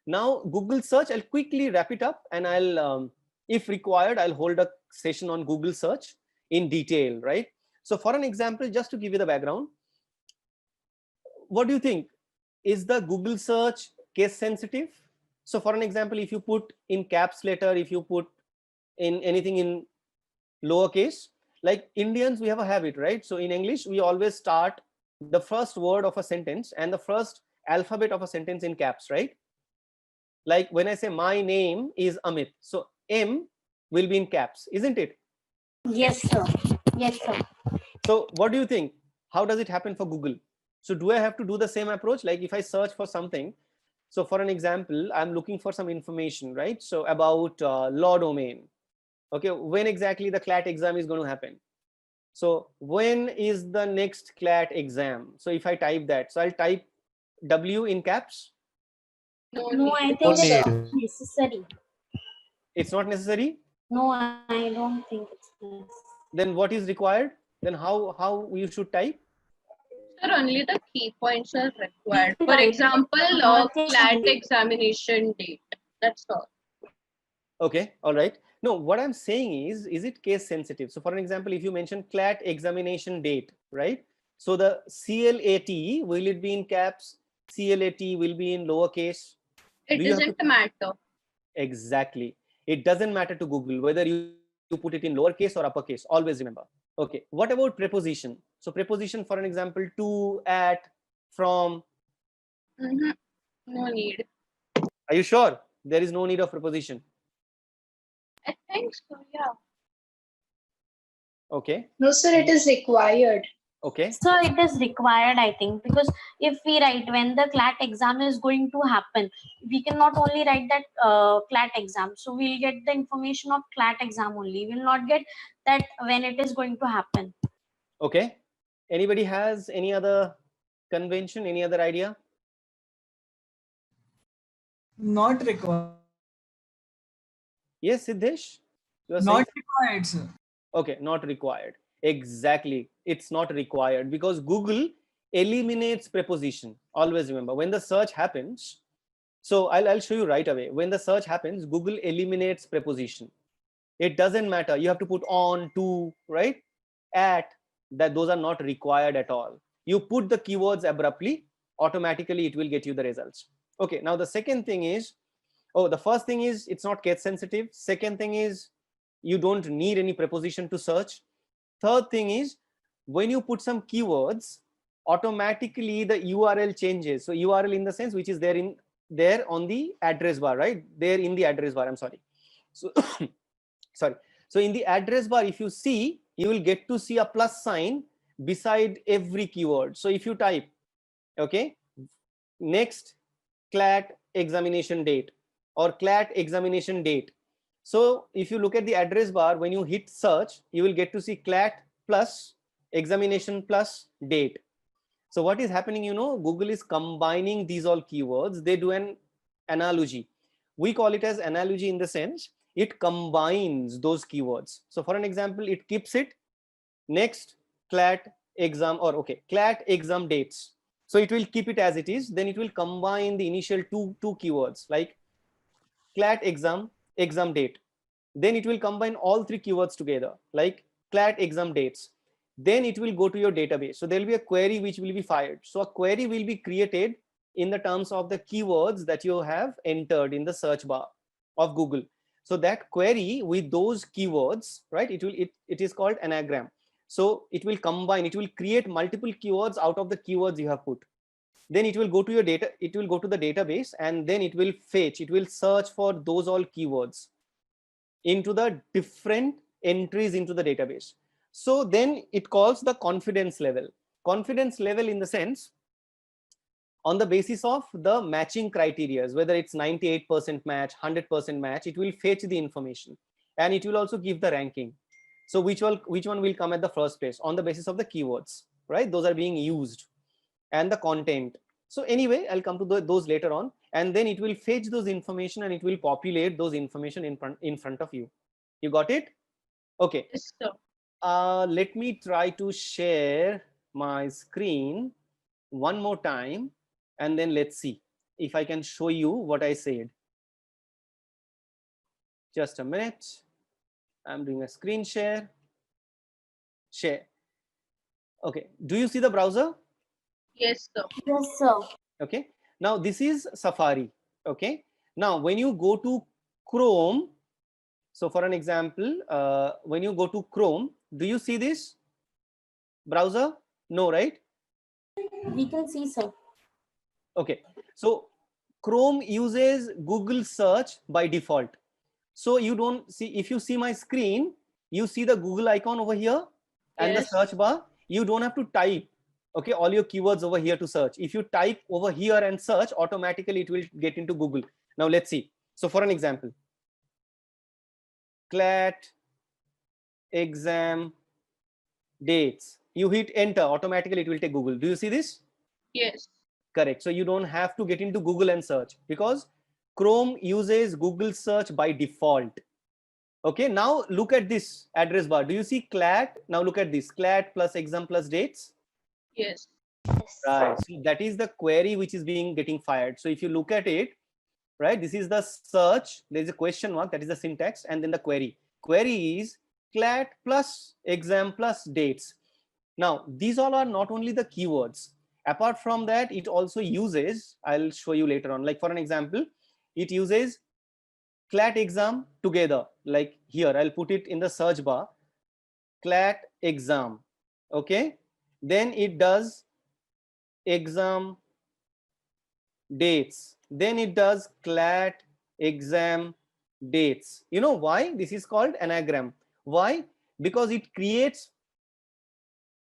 Now Google search, I'll quickly wrap it up and I'll, if required, I'll hold a session on Google search in detail, right? So for an example, just to give you the background, what do you think? Is the Google search case sensitive? So for an example, if you put in caps letter, if you put in anything in lowercase, like Indians, we have a habit, right? So in English, we always start the first word of a sentence and the first alphabet of a sentence in caps, right? Like when I say my name is Amit, so M will be in caps, isn't it? Yes, sir. Yes, sir. So what do you think? How does it happen for Google? So do I have to do the same approach? Like if I search for something, so for an example, I'm looking for some information, right? So about law domain. Okay, when exactly the CLAT exam is going to happen? So when is the next CLAT exam? So if I type that, so I'll type W in caps. No, I think it's not necessary. It's not necessary? No, I don't think it's necessary. Then what is required? Then how you should type? Sir, only the key points are required. For example, CLAT examination date. That's all. Okay, all right. No, what I'm saying is it case sensitive? So for an example, if you mention CLAT examination date, right? So the CLAT, will it be in caps? CLAT will be in lowercase? It doesn't matter. Exactly. It doesn't matter to Google whether you put it in lowercase or uppercase. Always remember. Okay. What about preposition? So preposition, for an example, to, at, from. No need. Are you sure? There is no need of preposition. I think so, yeah. Okay. No, sir, it is required. Okay. So it is required, I think, because if we write when the CLAT exam is going to happen, we can not only write that CLAT exam. So we'll get the information of CLAT exam only. We'll not get that when it is going to happen. Okay. Anybody has any other convention, any other idea? Not required. Yes, Siddesh? You are saying? Not required, sir. Okay, not required. Exactly. It's not required because Google eliminates preposition. Always remember when the search happens. So I'll show you right away. When the search happens, Google eliminates preposition. It doesn't matter. You have to put on, to, right? At, that those are not required at all. You put the keywords abruptly, automatically it will get you the results. Okay, now the second thing is, the first thing is it's not case sensitive. Second thing is you don't need any preposition to search. Third thing is when you put some keywords, automatically the URL changes. So URL in the sense which is there on the address bar, right? There in the address bar, I'm sorry. So sorry. So in the address bar, if you see, you will get to see a plus sign beside every keyword. So if you type, okay, next CLAT examination date or CLAT examination date. So if you look at the address bar, when you hit search, you will get to see CLAT plus examination plus date. So what is happening, Google is combining these all keywords. They do an analogy. We call it as analogy in the sense it combines those keywords. So for an example, it keeps it next CLAT exam or okay, CLAT exam dates. So it will keep it as it is. Then it will combine the initial two keywords like CLAT exam date. Then it will combine all three keywords together like CLAT exam dates. Then it will go to your database. So there will be a query which will be fired. So a query will be created in the terms of the keywords that you have entered in the search bar of Google. So that query with those keywords, right? It is called anagram. So it will combine, it will create multiple keywords out of the keywords you have put. Then it will go to your data, it will go to the database and then it will fetch, it will search for those all keywords into the different entries into the database. So then it calls the confidence level. Confidence level in the sense on the basis of the matching criteria, whether it's 98% match, 100% match, it will fetch the information and it will also give the ranking. So which one will come at the first place on the basis of the keywords, right? Those are being used and the content. So anyway, I'll come to those later on, and then it will fetch those information and it will populate those information in front of you. You got it? Okay. Yes, sir. Let me try to share my screen one more time, and then let's see if I can show you what I said. Just a minute. I'm doing a screen share. Share. Okay. Do you see the browser? Yes, sir. Yes, sir. Okay. Now this is Safari. Okay. Now when you go to Chrome, so for an example, when you go to Chrome, do you see this browser? No, right? We can see, sir. Okay. So Chrome uses Google search by default. So you don't see, if you see my screen, you see the Google icon over here and the Yes. search bar. You don't have to type, okay, all your keywords over here to search. If you type over here and search, automatically it will get into Google. Now let's see. So for an example, CLAT exam dates. You hit enter, automatically it will take Google. Do you see this? Yes. Correct. So you don't have to get into Google and search because Chrome uses Google search by default. Okay, now look at this address bar. Do you see CLAT? Now look at this, CLAT plus exam plus dates. Yes. Right. So that is the query which is getting fired. So if you look at it, right, this is the search. There is a question mark, that is the syntax, and then the query. Query is CLAT plus exam plus dates. Now these all are not only the keywords. Apart from that, it also uses, I'll show you later on, like for an example, it uses CLAT exam together, like here, I'll put it in the search bar, CLAT exam, okay? Then it does exam dates, then it does CLAT exam dates. You know why this is called anagram? Why? Because it creates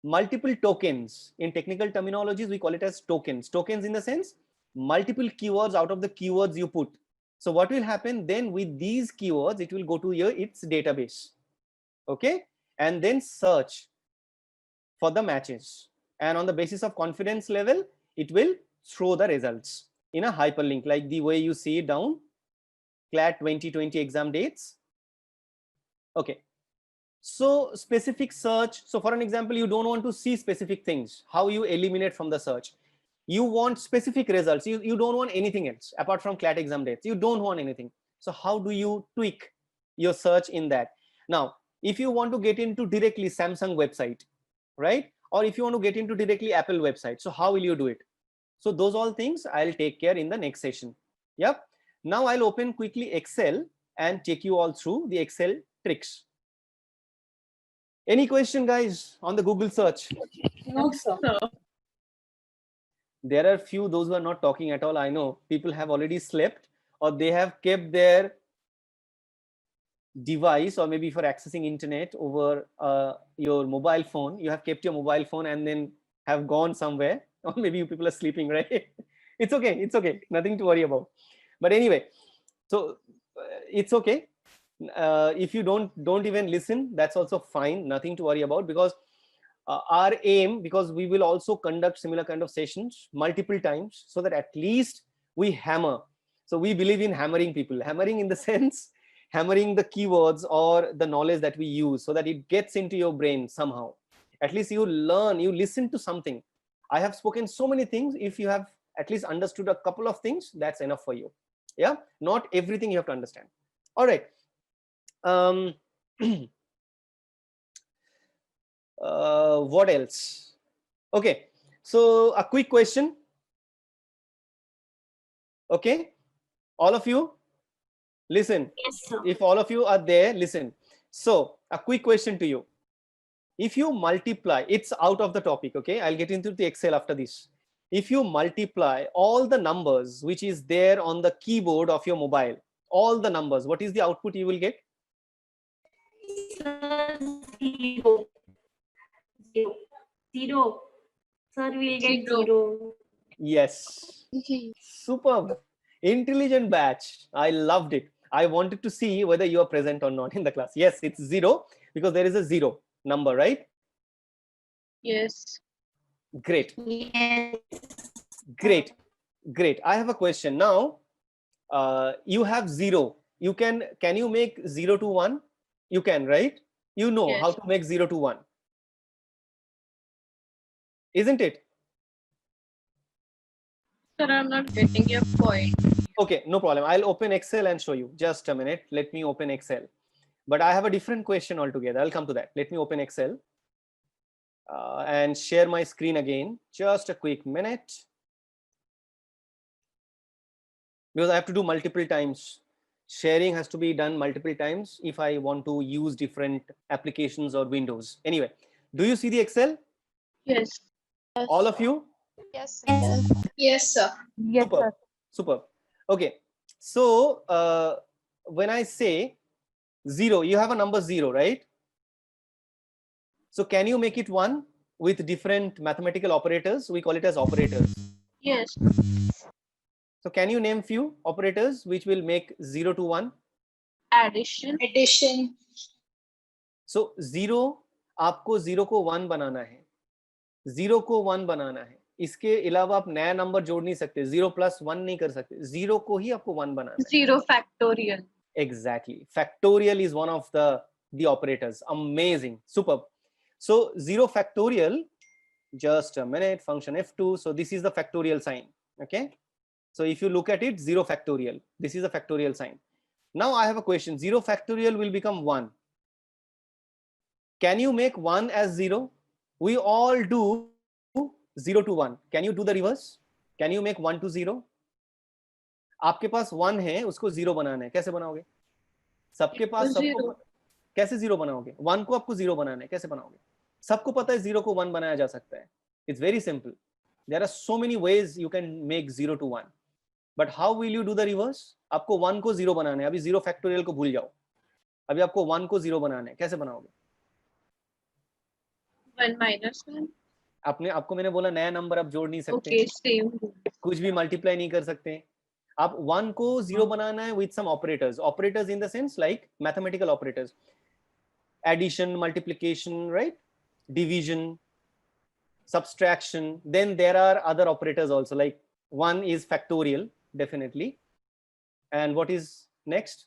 multiple tokens. In technical terminologies, we call it as tokens. Tokens in the sense multiple keywords out of the keywords you put. So what will happen then with these keywords, it will go to its database, okay, and then search for the matches, and on the basis of confidence level, it will throw the results in a hyperlink, like the way you see it down, CLAT 2020 exam dates. Okay, so specific search. So for an example, you don't want to see specific things. How you eliminate from the search? You want specific results. You don't want anything else apart from CLAT exam dates. You don't want anything. So how do you tweak your search in that? Now, if you want to get into directly Samsung website, right? Or if you want to get into directly Apple website, so how will you do it? So those all things I'll take care in the next session. Yep. Now I'll open quickly Excel and take you all through the Excel tricks. Any question, guys, on the Google search? No, sir. There are few those who are not talking at all. I know people have already slept, or they have kept their device, or maybe for accessing internet over your mobile phone, you have kept your mobile phone and then have gone somewhere, or maybe you people are sleeping, right? It's okay, it's okay, nothing to worry about. But anyway, so it's okay. If you don't even listen, that's also fine, nothing to worry about, because our aim, because we will also conduct similar kind of sessions multiple times, so that at least we hammer. So we believe in hammering people, hammering in the sense hammering the keywords or the knowledge that we use, so that it gets into your brain somehow. At least you learn, you listen to something. I have spoken so many things. If you have at least understood a couple of things, that's enough for you. Yeah, not everything you have to understand. All right. What else? Okay, so a quick question. Okay, all of you listen. Yes, sir. If all of you are there, listen. So a quick question to you. If you multiply, it's out of the topic, okay? I'll get into the Excel after this. If you multiply all the numbers which is there on the keyboard of your mobile, all the numbers, what is the output you will get? Zero. Zero. Sir, we'll get zero. Yes. Superb. Intelligent batch. I loved it. I wanted to see whether you are present or not in the class. Yes, it's zero, because there is a zero number, right? Yes. Great. Yes. Great. Great. I have a question now. You have zero. Can you make 0 to 1? You can, right? You know Yes. how to make 0 to 1, isn't it? Sir, I'm not getting your point. Okay, no problem. I'll open Excel and show you. Just a minute. Let me open Excel. But I have a different question altogether. I'll come to that. Let me open Excel and share my screen again. Just a quick minute. Because I have to do multiple times. Sharing has to be done multiple times if I want to use different applications or windows. Anyway, do you see the Excel? Yes. All of you? Yes. Yes, sir. Yes, Superb. sir. Superb. Okay. So when I say 0, you have a number 0, right? So can you make it 1 with different mathematical operators? We call it as operators. Yes. So can you name few operators which will make 0 to 1? Addition. Addition. So 0, आपको 0 को 1 बनाना है, 0 को 1 बनाना है. इसके अलावा आप नया number जोड़ नहीं सकते. 0 plus 1 नहीं कर सकते. 0 को ही आपको 1 बनाना है. 0 factorial. Exactly. Factorial is one of the operators. Amazing. Superb. So 0 factorial, just a minute, function F2. So this is the factorial sign. Okay. So if you look at it, 0 factorial, this is a factorial sign. Now I have a question. 0 factorial will become 1. Can you make 1 as 0? We all do 0 to 1. Can you do the reverse? Can you make 1 to 0? आपके पास 1 है, उसको 0 बनाना है. कैसे बनाओगे? सबके पास सबको कैसे 0 बनाओगे? 1 को आपको 0 बनाना है. कैसे बनाओगे? सबको पता है 0 को 1 बनाया जा सकता है. It's very simple. There are so many ways you can make 0 to 1. But how will you do the reverse? आपको 1 को 0 बनाना है, अभी 0 फैक्टोरियल को भूल जाओ, अभी आपको 1 को 0 बनाना है, कैसे बनाओगे? 1 minus 1. आपको मैंने बोला नया नंबर आप जोड़ नहीं सकते, Okay, same. कुछ भी मल्टीप्लाई नहीं कर सकते। आप 1 को 0 बनाना है with some operators, operators in the sense like mathematical operators, addition, multiplication, right, division, subtraction. Then there are other operators also, like one is factorial, definitely. And what is next?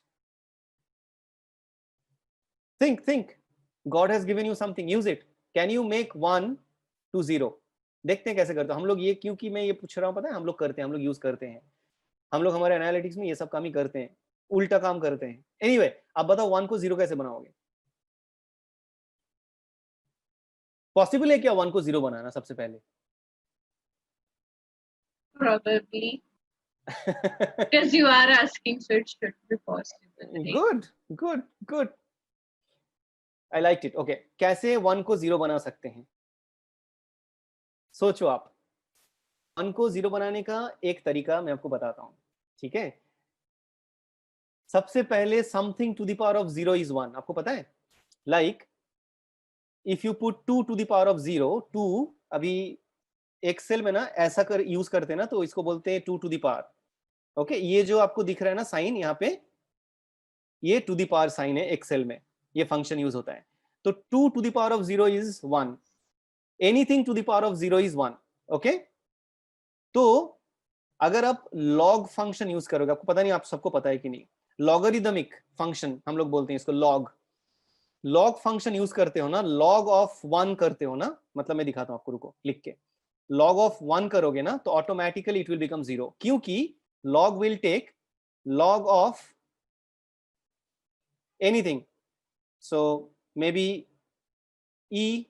Think. God has given you something, use it. Can you make 1 to 0? देखते हैं कैसे करते हो हम लोग ये, क्योंकि मैं ये पूछ रहा हूँ, पता है हम लोग करते हैं, हम लोग यूज करते हैं, हम लोग हमारे एनालिटिक्स में ये सब काम ही करते हैं, उल्टा काम करते हैं। एनीवे, आप बताओ 1 को 0 कैसे बनाओगे? पॉसिबल है क्या 1 को 0 बनाना? सबसे पहले Probably. Because you are asking, so it should be possible. Right? Good. I liked it. Okay, कैसे 1 को 0 बना सकते हैं? सोचो आप। 1 को 0 बनाने का एक तरीका मैं आपको बताता हूँ, ठीक है? सबसे पहले something to the power of 0 is 1, आपको पता है? Like if you put 2 to the power of 0, 2 अभी एक्सेल में ना ऐसा कर यूज करते हैं ना, तो इसको बोलते हैं 2 to the power. ओके, ये जो आपको दिख रहा है ना साइन यहाँ पे, ये टू दी पावर साइन है एक्सेल में, ये फंक्शन यूज होता है। तो 2 to the power of 0 is 1, anything to the power of 0 is 1। Okay, तो अगर आप लॉग फंक्शन यूज करोगे, आपको पता नहीं आप सबको पता है कि नहीं, लॉगरिदमिक फंक्शन हम लोग बोलते हैं इसको, लॉग फंक्शन यूज करते हो ना, लॉग ऑफ 1 करते हो ना, मतलब मैं दिखाता हूं आपको, रुको लिख के, लॉग ऑफ 1 करोगे ना तो ऑटोमेटिकली इट विल बिकम 0, क्योंकि log will take log of anything, so maybe e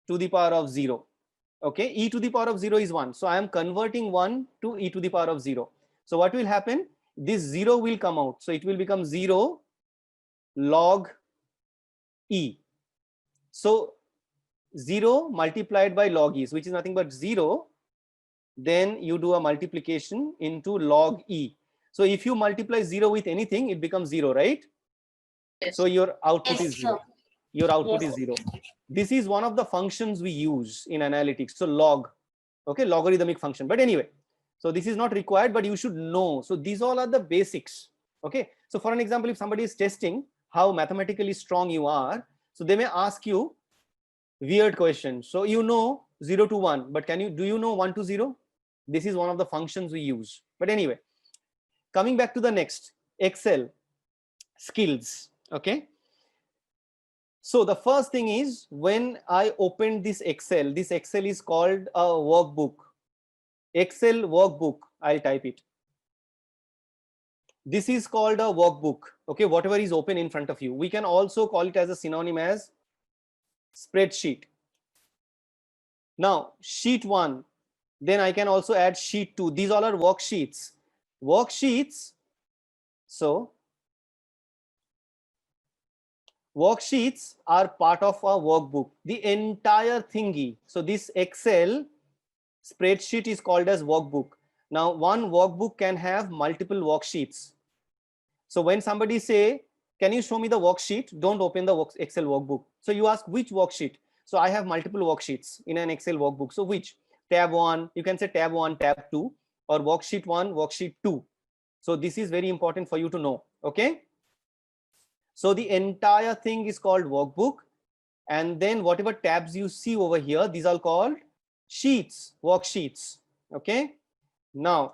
to the power of 0. Okay, e to the power of 0 is 1, so I am converting 1 to e to the power of 0. So what will happen, this 0 will come out, so it will become 0 log e. So 0 multiplied by log e, which is nothing but 0, then you do a multiplication into log e. So if you multiply 0 with anything, it becomes 0, right? Yes. So your output Yes, is 0. Your output is 0. This is one of the functions we use in analytics. So log, okay, logarithmic function. But anyway, so this is not required, but you should know. So these all are the basics. Okay, so for an example, if somebody is testing how mathematically strong you are, so they may ask you weird questions. So you know 0 to 1, but do you know 1 to 0? This is one of the functions we use. But anyway, coming back to the next, Excel skills. Okay, so the first thing is, when I opened this Excel is called a workbook. Excel workbook, I'll type it. This is called a workbook. Okay, whatever is open in front of you. We can also call it as a synonym as spreadsheet. Now, sheet 1, then I can also add sheet 2. These all are worksheets. So worksheets are part of a workbook, the entire thingy. So this Excel spreadsheet is called as workbook. Now, one workbook can have multiple worksheets. So when somebody say, can you show me the worksheet? Don't open the Excel workbook. So you ask which worksheet? So I have multiple worksheets in an Excel workbook. So which? Tab 1, you can say tab 1, tab 2, or worksheet 1, worksheet 2. So this is very important for you to know. Okay. So the entire thing is called workbook, and then whatever tabs you see over here, these are called sheets, worksheets. Okay. Now,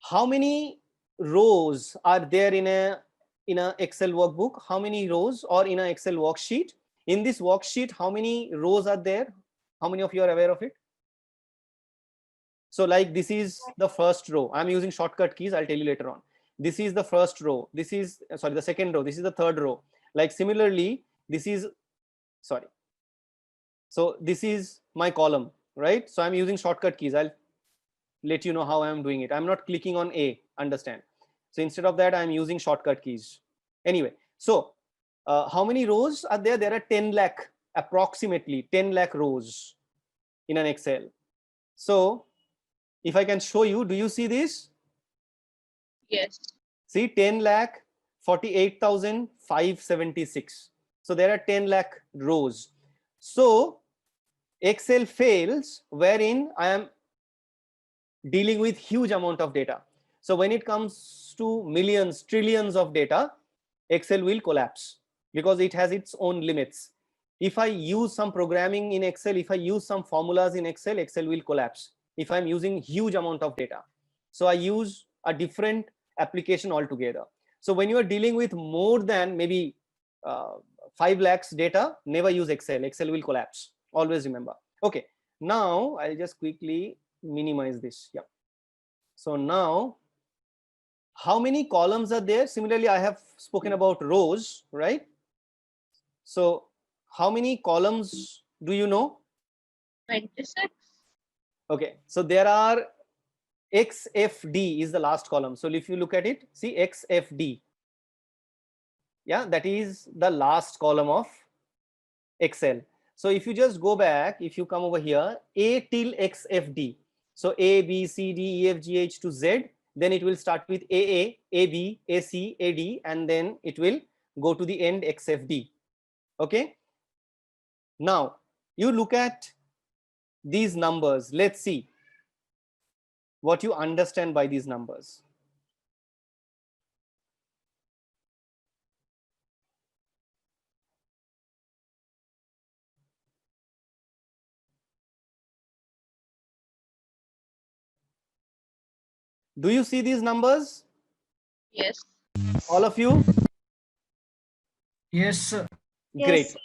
how many rows are there in a Excel workbook? How many rows, or in an Excel worksheet? In this worksheet, how many rows are there? How many of you are aware of it? So like this is the first row. I'm using shortcut keys. I'll tell you later on. This is the first row. This is, sorry, the second row. This is the third row. Like similarly, this is, sorry. So this is my column, right? So I'm using shortcut keys. I'll let you know how I'm doing it. I'm not clicking on A, understand? So instead of that, I'm using shortcut keys. Anyway, so how many rows are there? There are 10 lakh, approximately 10 lakh rows in an Excel. So If I can show you, do you see this? Yes. See, 10,48,576. So there are 10 lakh rows. So Excel fails wherein I am dealing with huge amount of data. So when it comes to millions, trillions of data, Excel will collapse because it has its own limits. If I use some programming in Excel, if I use some formulas in Excel, Excel will collapse if I'm using huge amount of data. So I use a different application altogether. So when you are dealing with more than maybe 5 lakhs data, never use Excel. Excel will collapse. Always remember. Okay. Now I'll just quickly minimize this. Yeah. So now, how many columns are there? Similarly, I have spoken about rows, right? So how many columns do you know? 26. Okay, so there are XFD is the last column. So if you look at it, see XFD. Yeah, that is the last column of Excel. So if you just go back, if you come over here, A till XFD. So A, B, C, D, E, F, G, H to Z, then it will start with AA, AB, AC, AD, and then it will go to the end XFD. Okay. Now you look at these numbers. Let's see what you understand by these numbers. Do you see these numbers? Yes. All of you? Yes, sir. Great,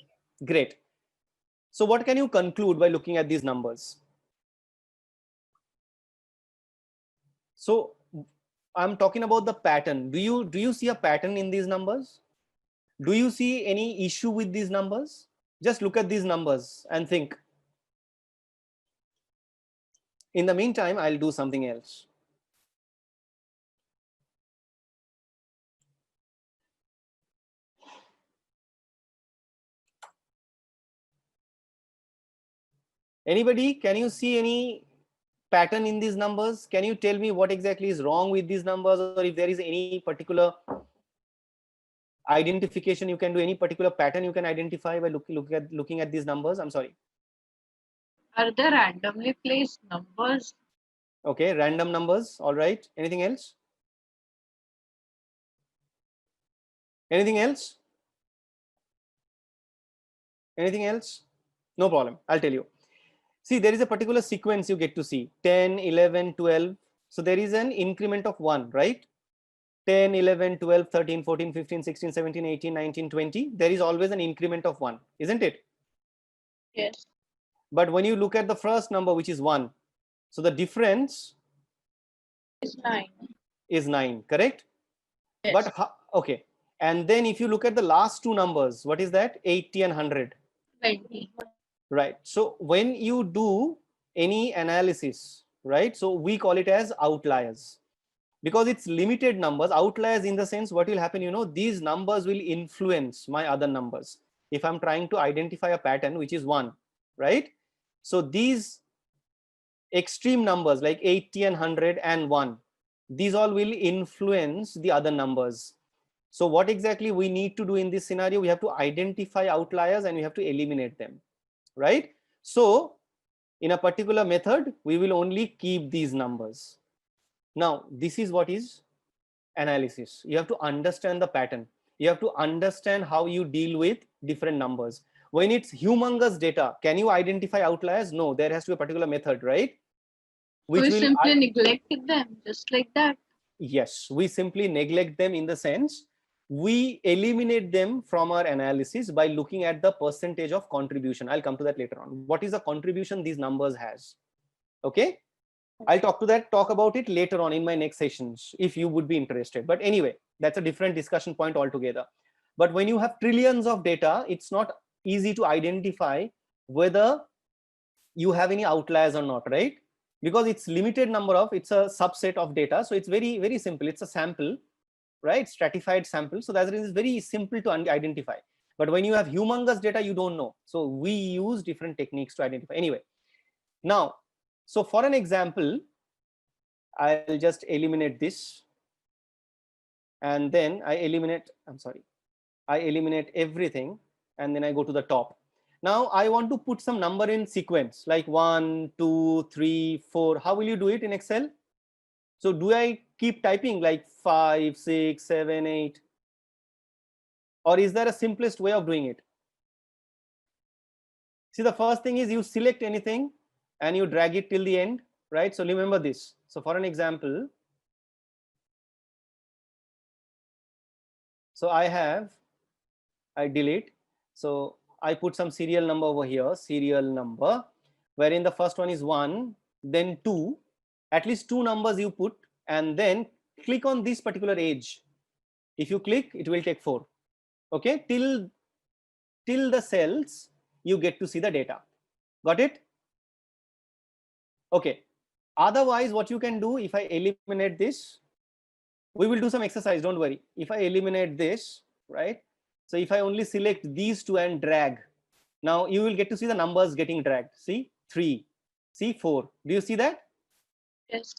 great. So what can you conclude by looking at these numbers? So I'm talking about the pattern. Do you see a pattern in these numbers? Do you see any issue with these numbers? Just look at these numbers and think. In the meantime, I'll do something else. Anybody, can you see any pattern in these numbers? Can you tell me what exactly is wrong with these numbers, or if there is any particular identification you can do, any particular pattern you can identify by looking at these numbers? I'm sorry. Are there randomly placed numbers? Okay, random numbers. All right. Anything else? Anything else? Anything else? No problem. I'll tell you. See, there is a particular sequence you get to see 10, 11, 12. So there is an increment of 1, right? 10, 11, 12, 13, 14, 15, 16, 17, 18, 19, 20. There is always an increment of 1, isn't it? Yes. But when you look at the first number, which is 1, so the difference It's 9. is 9, correct? Yes. But okay. And then if you look at the last two numbers, what is that? 80 and 100. 20. Right. So when you do any analysis, right, so we call it as outliers, because it's limited numbers. Outliers in the sense, what will happen, you know, these numbers will influence my other numbers. If I'm trying to identify a pattern, which is 1, right? So these extreme numbers like 80 and 100 and 1, these all will influence the other numbers. So what exactly we need to do in this scenario? We have to identify outliers and we have to eliminate them, right? So in a particular method, we will only keep these numbers. Now, this is what is analysis. You have to understand the pattern. You have to understand how you deal with different numbers. When it's humongous data, can you identify outliers? No, there has to be a particular method, right? So we simply neglected them, just like that. Yes, we simply neglect them in the sense we eliminate them from our analysis by looking at the percentage of contribution. I'll come to that later on. What is the contribution these numbers has? Okay, I'll talk about it later on in my next sessions if you would be interested. But anyway, that's a different discussion point altogether. But when you have trillions of data, it's not easy to identify whether you have any outliers or not, right? Because it's limited number of, it's a subset of data. So it's very, very simple. It's a sample, right? Stratified sample. So that is very simple to identify. But when you have humongous data, you don't know. So we use different techniques to identify. Anyway, now, so for an example, I'll just eliminate this. And then I eliminate everything, and then I go to the top. Now I want to put some number in sequence like 1, 2, 3, 4. How will you do it in Excel? So do I keep typing like 5, 6, 7, 8? Or is there a simplest way of doing it? See, the first thing is you select anything and you drag it till the end, right? So remember this. So for an example, so I delete. So I put some serial number over here, serial number, wherein the first one is 1, then 2, at least 2 numbers you put, and then click on this particular edge. If you click, it will take 4. Okay, till the cells you get to see the data. Got it? Okay. Otherwise, what you can do, if I eliminate this, we will do some exercise, don't worry. If I eliminate this, right? So if I only select these two and drag, now you will get to see the numbers getting dragged. See 3, see 4. Do you see that? Yes.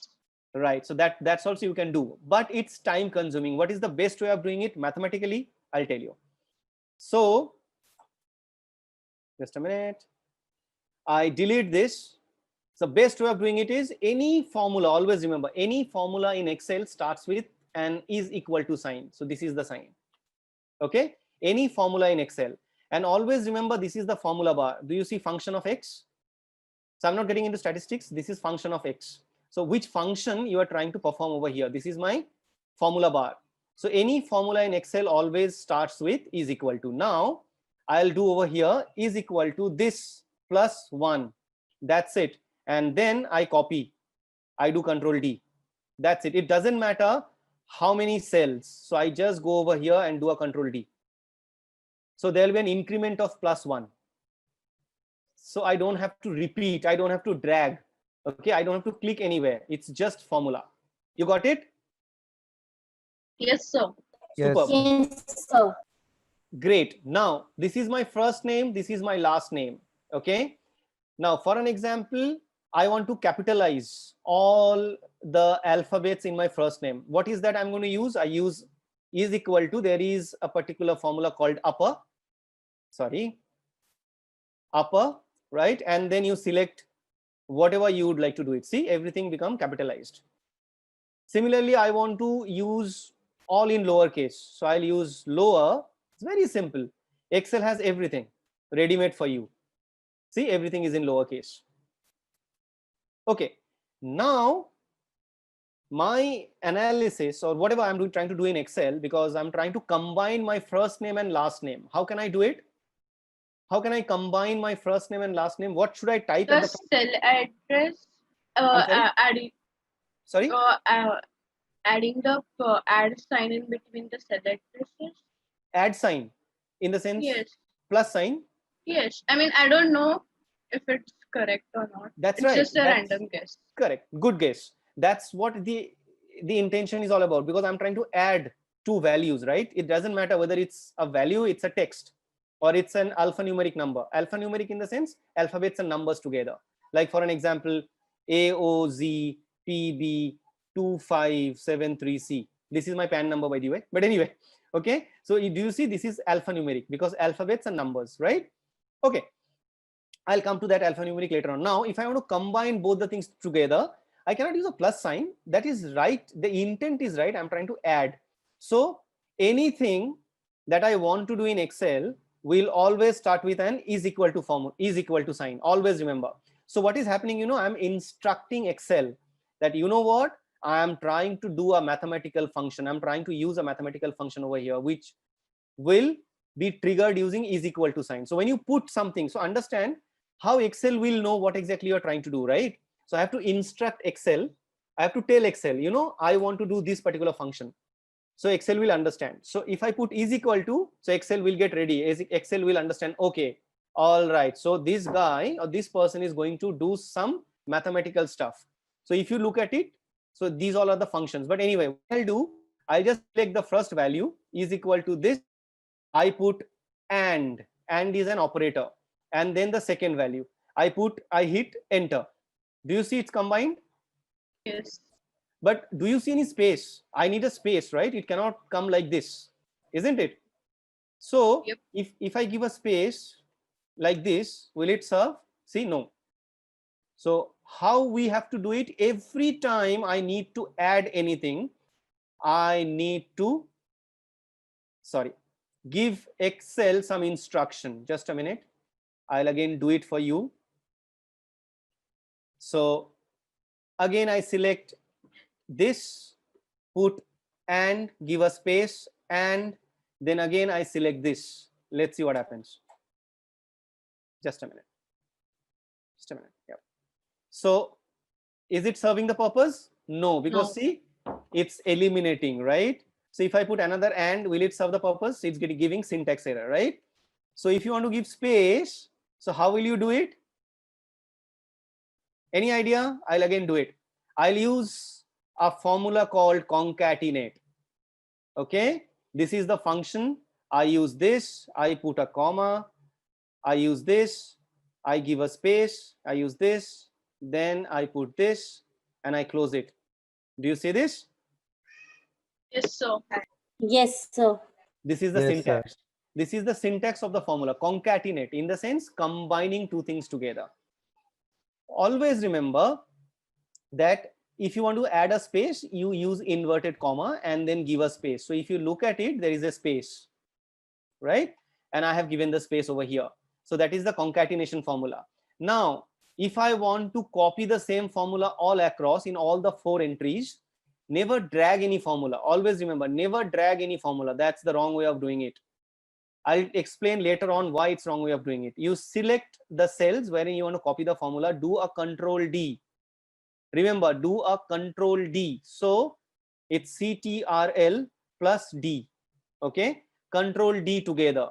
Right. So that's also you can do, but it's time consuming. What is the best way of doing it mathematically? I'll tell you. So just a minute. I delete this. So best way of doing it is any formula. Always remember, any formula in Excel starts with an is equal to sign. So this is the sign. Okay. Any formula in Excel, and always remember this is the formula bar. Do you see function of X? So I'm not getting into statistics. This is function of X. So which function you are trying to perform over here? This is my formula bar. So any formula in Excel always starts with is equal to. Now I'll do over here is equal to this plus 1. That's it. And then I copy. I do Control D. That's it. It doesn't matter how many cells. So I just go over here and do a Control D. So there will be an increment of plus 1. So I don't have to repeat. I don't have to drag. Okay, I don't have to click anywhere. It's just formula. You got it? Yes, sir. Yes. Superb. Yes, sir. Great. Now this is my first name. This is my last name. Okay. Now for an example, I want to capitalize all the alphabets in my first name. What is that I'm going to use? I use is equal to, there is a particular formula called upper, right? And then you select whatever you would like to do it. See, everything become capitalized. Similarly, I want to use all in lowercase. So I'll use lower. It's very simple. Excel has everything ready-made for you. See, everything is in lowercase. Okay. Now my analysis or whatever I'm trying to do in Excel, because I'm trying to combine my first name and last name. How can I do it? How can I combine my first name and last name? What should I type The at the cell address, I'm sorry? adding the add sign in between the cell addresses. Add sign in the sense Yes. plus sign. Yes. I mean, I don't know if it's correct or not. That's It's right. just a That's random guess. correct. Good guess. That's what the intention is all about, because I'm trying to add two values, right? It doesn't matter whether it's a value, it's a text, or it's an alphanumeric number. Alphanumeric in the sense alphabets and numbers together. Like for an example, AOZ PB 2573C. This is my PAN number, by the way. But anyway, okay. So do you see this is alphanumeric because alphabets and numbers, right? Okay. I'll come to that alphanumeric later on. Now, if I want to combine both the things together, I cannot use a plus sign. That is right. The intent is right. I'm trying to add. So anything that I want to do in Excel will always start with an is equal to form, is equal to sign. Always remember. So what is happening, I'm instructing Excel that, you know what, I am trying to do a mathematical function. I'm trying to use a mathematical function over here, which will be triggered using is equal to sign. So when you put something, so understand how Excel will know what exactly you're trying to do, right? So I have to instruct Excel. I have to tell Excel, I want to do this particular function. So Excel will understand. So if I put is equal to, so Excel will get ready. Excel will understand, okay, all right. So this guy or this person is going to do some mathematical stuff. So if you look at it, so these all are the functions. But anyway, what I'll do, I'll just take the first value is equal to this. I put and is an operator. And then the second value, I hit enter. Do you see it's combined? Yes. But do you see any space? I need a space, right? It cannot come like this, isn't it? So Yep. if I give a space like this, will it serve? See, no. So how we have to do it? Every time I need to add anything, I need to, give Excel some instruction. Just a minute. I'll again do it for you. So again, I select this, put and, give a space, and then again I select this. Let's see what happens. Just a minute. Just a minute. Yeah. So is it serving the purpose? No, because No. see, it's eliminating, right? So if I put another and, will it serve the purpose? It's giving syntax error, right? So if you want to give space, so how will you do it? Any idea? I'll again do it. I'll use a formula called concatenate. Okay, this is the function. I use this, I put a comma, I use this, I give a space, I use this, then I put this and I close it. Do you see this? Yes, sir. Yes, sir. This is the Yes, syntax. This is the syntax of the formula, concatenate, in the sense combining two things together. Always remember that if you want to add a space, you use inverted comma and then give a space. So if you look at it, there is a space, right? And I have given the space over here. So that is the concatenation formula. Now, if I want to copy the same formula all across in all the 4 entries, never drag any formula. Always remember, never drag any formula. That's the wrong way of doing it. I'll explain later on why it's wrong way of doing it. You select the cells wherein you want to copy the formula, do a Control D. Remember, do a Control D. So it's CTRL plus D. Okay, Control D together.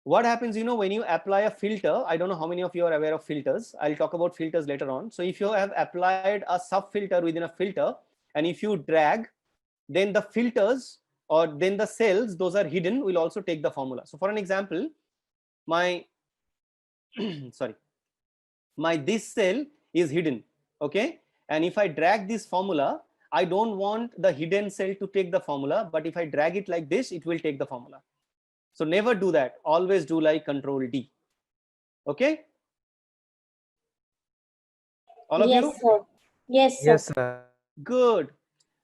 What happens, when you apply a filter, I don't know how many of you are aware of filters. I'll talk about filters later on. So if you have applied a sub filter within a filter, and if you drag, then the filters or then the cells, those are hidden, will also take the formula. So for an example, my this cell is hidden, okay? And if I drag this formula, I don't want the hidden cell to take the formula, but if I drag it like this, it will take the formula. So never do that. Always do like Control D. Okay? All of Yes, you? sir. Yes, sir. Yes, sir. Good.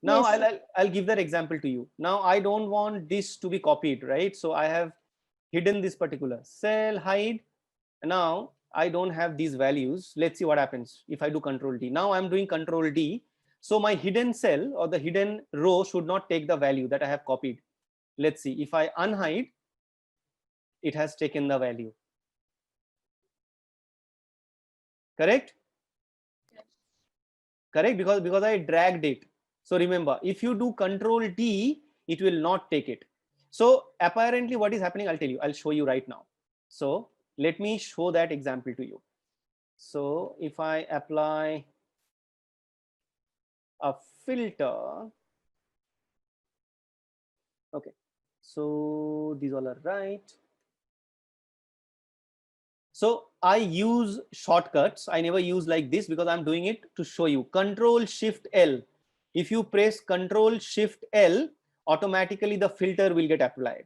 Now Yes, I'll give that example to you. Now I don't want this to be copied, right? So I have hidden this particular cell, hide. Now I don't have these values. Let's see what happens if I do Control D. Now I'm doing Control D. So my hidden cell or the hidden row should not take the value that I have copied. Let's see. If I unhide, it has taken the value. Correct? Correct, because I dragged it. So remember, if you do Control D, it will not take it. So apparently what is happening, I'll tell you, I'll show you right now. So let me show that example to you. So if I apply a filter, okay, so these all are right. So I use shortcuts. I never use like this because I'm doing it to show you. Control Shift L. If you press Control Shift L, automatically the filter will get applied.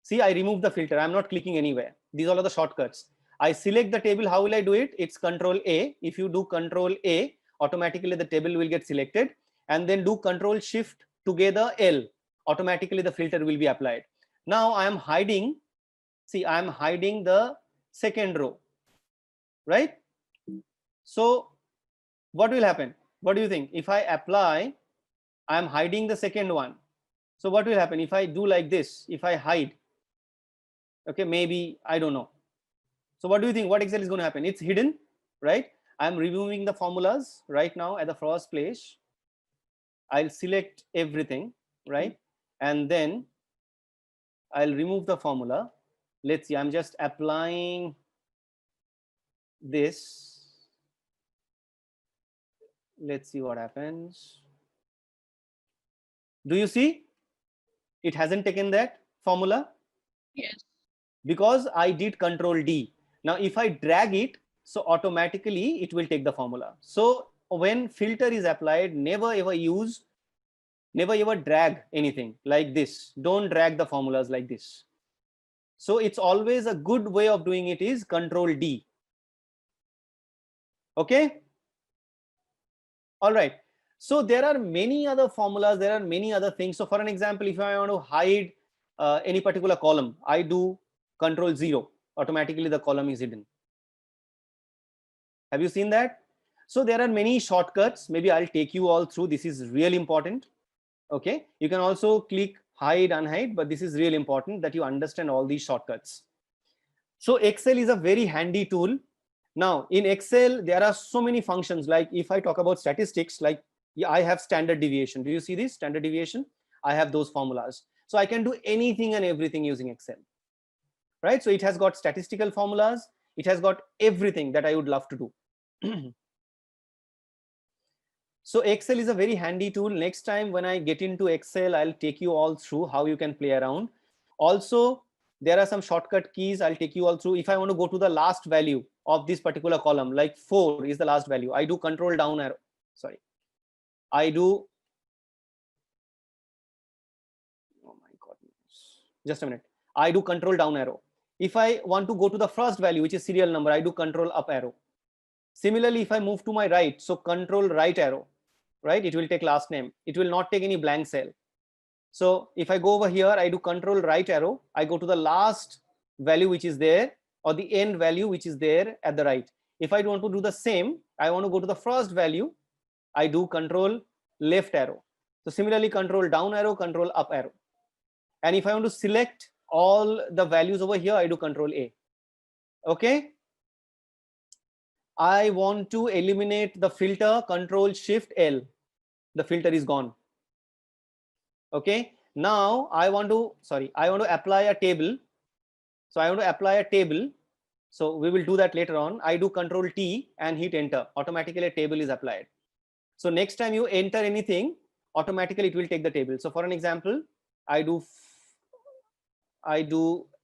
See, I remove the filter. I'm not clicking anywhere. These all are the shortcuts. I select the table. How will I do it? It's Control A. If you do Control A, automatically the table will get selected, and then do Control Shift together L. Automatically the filter will be applied. Now I am hiding. See, I am hiding the second row, right? So what will happen? What do you think? If I apply, I am hiding the second one. So what will happen if I do like this? If I hide, okay, maybe, I don't know. So what do you think? What exactly is going to happen? It's hidden, right? I'm removing the formulas right now at the first place. I'll select everything, right? And then I'll remove the formula. Let's see, I'm just applying this. Let's see what happens. Do you see? It hasn't taken that formula. Yes. Because I did Control D. Now if I drag it, so automatically it will take the formula. So when filter is applied, never ever drag anything like this. Don't drag the formulas like this. So it's always a good way of doing it is Control D. Okay. All right. So there are many other formulas. There are many other things. So for an example, if I want to hide any particular column, I do Control 0. Automatically the column is hidden. Have you seen that? So there are many shortcuts. Maybe I'll take you all through. This is really important. Okay. You can also click hide, unhide, but this is really important that you understand all these shortcuts. So Excel is a very handy tool. Now in Excel, there are so many functions. Like if I talk about statistics, like I have standard deviation. Do you see this standard deviation? I have those formulas. So I can do anything and everything using Excel, right? So it has got statistical formulas. It has got everything that I would love to do. So Excel is a very handy tool. Next time when I get into Excel, I'll take you all through how you can play around. Also, there are some shortcut keys. I'll take you all through. If I want to go to the last value of this particular column, like 4 is the last value, I do Control down arrow. Sorry. I do, oh my God, just a minute. I do Control down arrow. If I want to go to the first value, which is serial number, I do Control up arrow. Similarly, if I move to my right, so Control right arrow, right? It will take last name. It will not take any blank cell. So if I go over here, I do Control right arrow. I go to the last value which is there, or the end value which is there at the right. If I want to do the same, I want to go to the first value, I do Control left arrow. So similarly, Control down arrow, Control up arrow. And if I want to select all the values over here, I do Control A. Okay. I want to eliminate the filter, Control Shift L. The filter is gone. Okay. Now I want to apply a table. So I want to apply a table. So we will do that later on. I do Control T and hit enter. Automatically a table is applied. So next time you enter anything, automatically it will take the table. So for an example, I do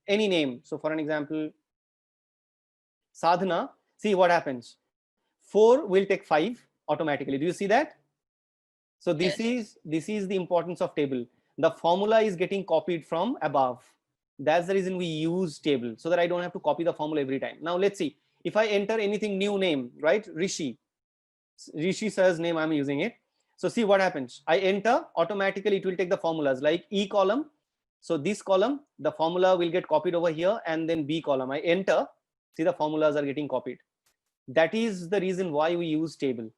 any name. So for an example, Sadhana. See what happens. 4 will take 5 automatically. Do you see that? So this is the importance of table. The formula is getting copied from above. That's the reason we use table, so that I don't have to copy the formula every time. Now let's see. If I enter anything new name, right? Rishi sir's name, I'm using it. So see what happens. I enter, automatically it will take the formulas like E column. So this column, the formula will get copied over here, and then B column. I enter, see the formulas are getting copied. That is the reason why we use table.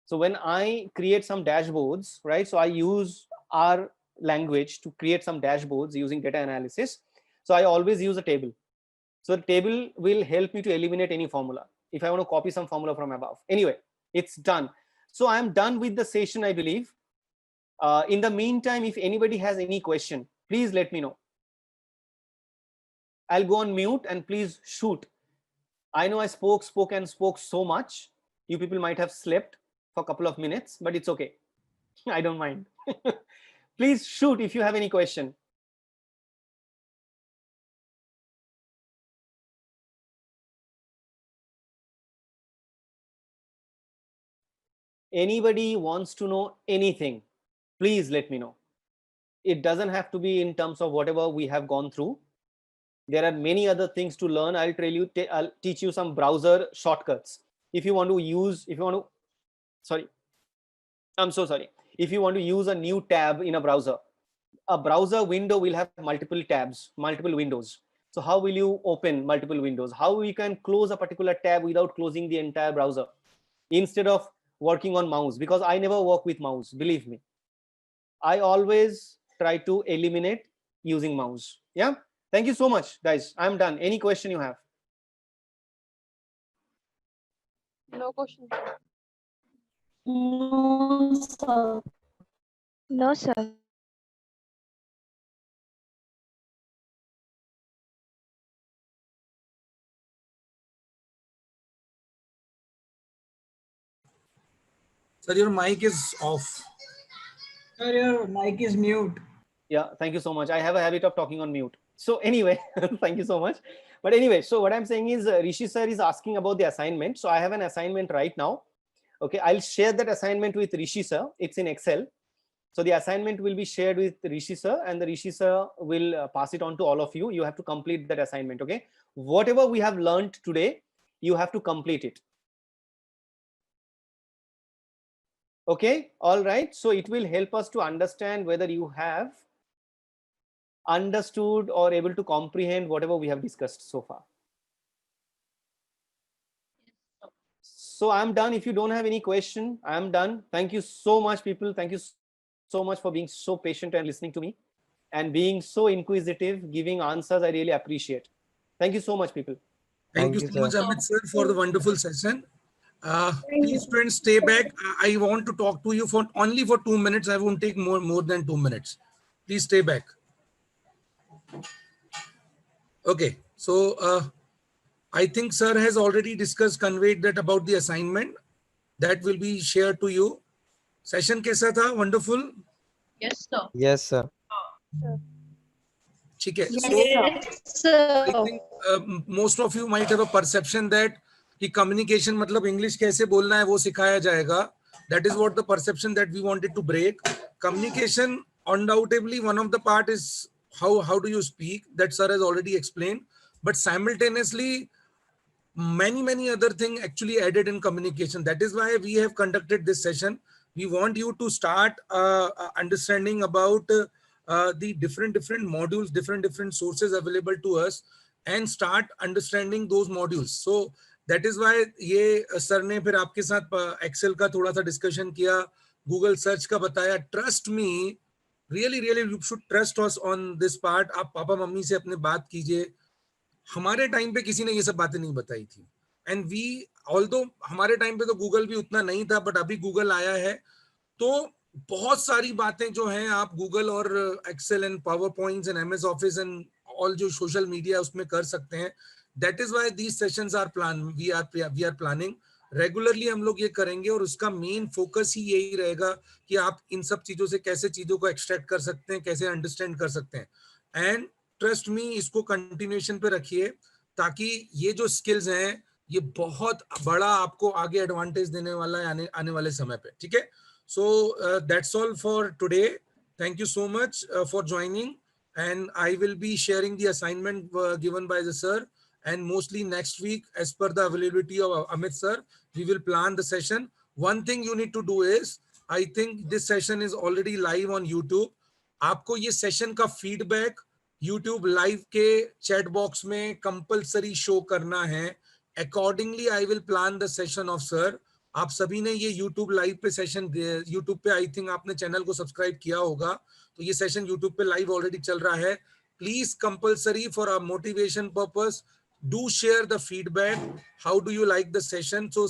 So when I create some dashboards, right? So I use R language to create some dashboards using data analysis. So I always use a table. So the table will help me to eliminate any formula if I want to copy some formula from above. Anyway, it's done. So I'm done with the session, I believe. In the meantime, if anybody has any question, please let me know. I'll go on mute and please shoot. I know I spoke so much. You people might have slept for a couple of minutes, but it's okay. I don't mind. Please shoot if you have any question. Anybody wants to know anything, please let me know. It doesn't have to be in terms of whatever we have gone through. There are many other things to learn. I'll teach you some browser shortcuts. If you want to use, I'm so sorry. If you want to use a new tab in a browser window will have multiple tabs, multiple windows. So how will you open multiple windows? How you can close a particular tab without closing the entire browser instead of working on mouse? Because I never work with mouse, believe me. I always try to eliminate using mouse. Yeah. Thank you so much, guys. I'm done. Any question you have? No question. No, sir. No, sir. Sir, your mic is off. Sir, your mic is mute. Yeah, thank you so much. I have a habit of talking on mute. So anyway, thank you so much. But anyway, so what I'm saying is Rishi sir is asking about the assignment. So I have an assignment right now. Okay, I'll share that assignment with Rishi sir. It's in Excel. So the assignment will be shared with Rishi sir, and the Rishi sir will pass it on to all of you. You have to complete that assignment. Okay, whatever we have learned today, you have to complete it. Okay, all right. So it will help us to understand whether you have understood or able to comprehend whatever we have discussed so far. So I'm done. If you don't have any question, I'm done. Thank you so much, people. Thank you so much for being so patient and listening to me and being so inquisitive, giving answers. I really appreciate. Thank you so much, people. Thank you so much, Amit sir, for the wonderful session. Please, students, stay back. I want to talk to you for only for 2 minutes. I won't take more than 2 minutes. Please stay back. Okay, so I think sir has already conveyed that about the assignment that will be shared to you. Session कैसा था? Wonderful. Yes, sir. Yes, sir. ठीक है. Yes, sir. I think most of you might have a perception that कि communication मतलब English कैसे बोलना है वो सिखाया जाएगा. That is what the perception that we wanted to break. Communication, undoubtedly, one of the part is how do you speak. That sir has already explained. But simultaneously, many other things actually added in communication. That is why we have conducted this session. We want you to start understanding about the different modules, different sources available to us, and start understanding those modules. So that is why ये sir ने फिर आपके साथ Excel का थोड़ा सा discussion किया, Google search का बताया. Trust me, really you should trust us on this part. आप पापा मम्मी से अपने बात कीजिए. हमारे टाइम पे किसी ने ये सब बातें नहीं बताई थी. एंड वी ऑल्दो हमारे टाइम पे तो गूगल भी उतना नहीं था, बट अभी गूगल आया है तो बहुत सारी बातें जो हैं आप गूगल और Excel and PowerPoints and MS office and all जो सोशल मीडिया उसमें कर सकते हैं. That is why these sessions are plan we are planning. Regularly हम लोग ये करेंगे और उसका मेन फोकस ही यही रहेगा कि आप इन सब चीजों से कैसे चीजों को एक्सट्रैक्ट कर सकते हैं, कैसे अंडरस्टैंड कर सकते हैं. एंड ट्रस्ट मी, इसको कंटिन्यूएशन पे रखिए ताकि ये जो स्किल्स हैं ये बहुत बड़ा आपको आगे एडवांटेज देने वाला है आने वाले समय पे. ठीक है. So that's all for today. Thank you so much for joining, and I will be sharing the assignment given by the sir, and mostly next week as per the availability of Amit sir, we will plan the session. One thing you need to do is, I think this session is already live on YouTube. आपको ये session का feedback YouTube live के chat box में compulsory show करना है. Accordingly, I will plan the session of sir. आप सभी ने ये YouTube लाइव पे सेशन, YouTube पे आई थिंक आपने चैनल को सब्सक्राइब किया होगा, तो ये सेशन YouTube पे लाइव ऑलरेडी चल रहा है. Please compulsory for a motivation purpose do share the feedback. How do you like the session. So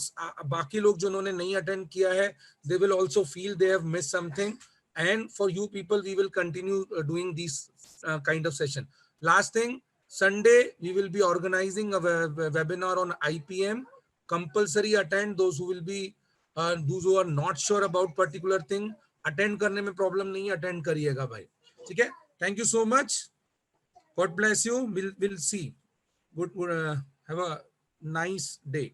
बाकी लोग जिन्होंने नहीं अटेंड किया है, they will also feel they have miss something. And for you people we will continue doing this kind of session. Last thing, Sunday we will be organizing a webinar on IPM. Compulsory attend. Those who will be those who are not sure about particular thing, attend करने में problem नहीं है, attend करिएगा भाई. ठीक है. Thank you so much. God bless you. We'll see. Good. Have a nice day.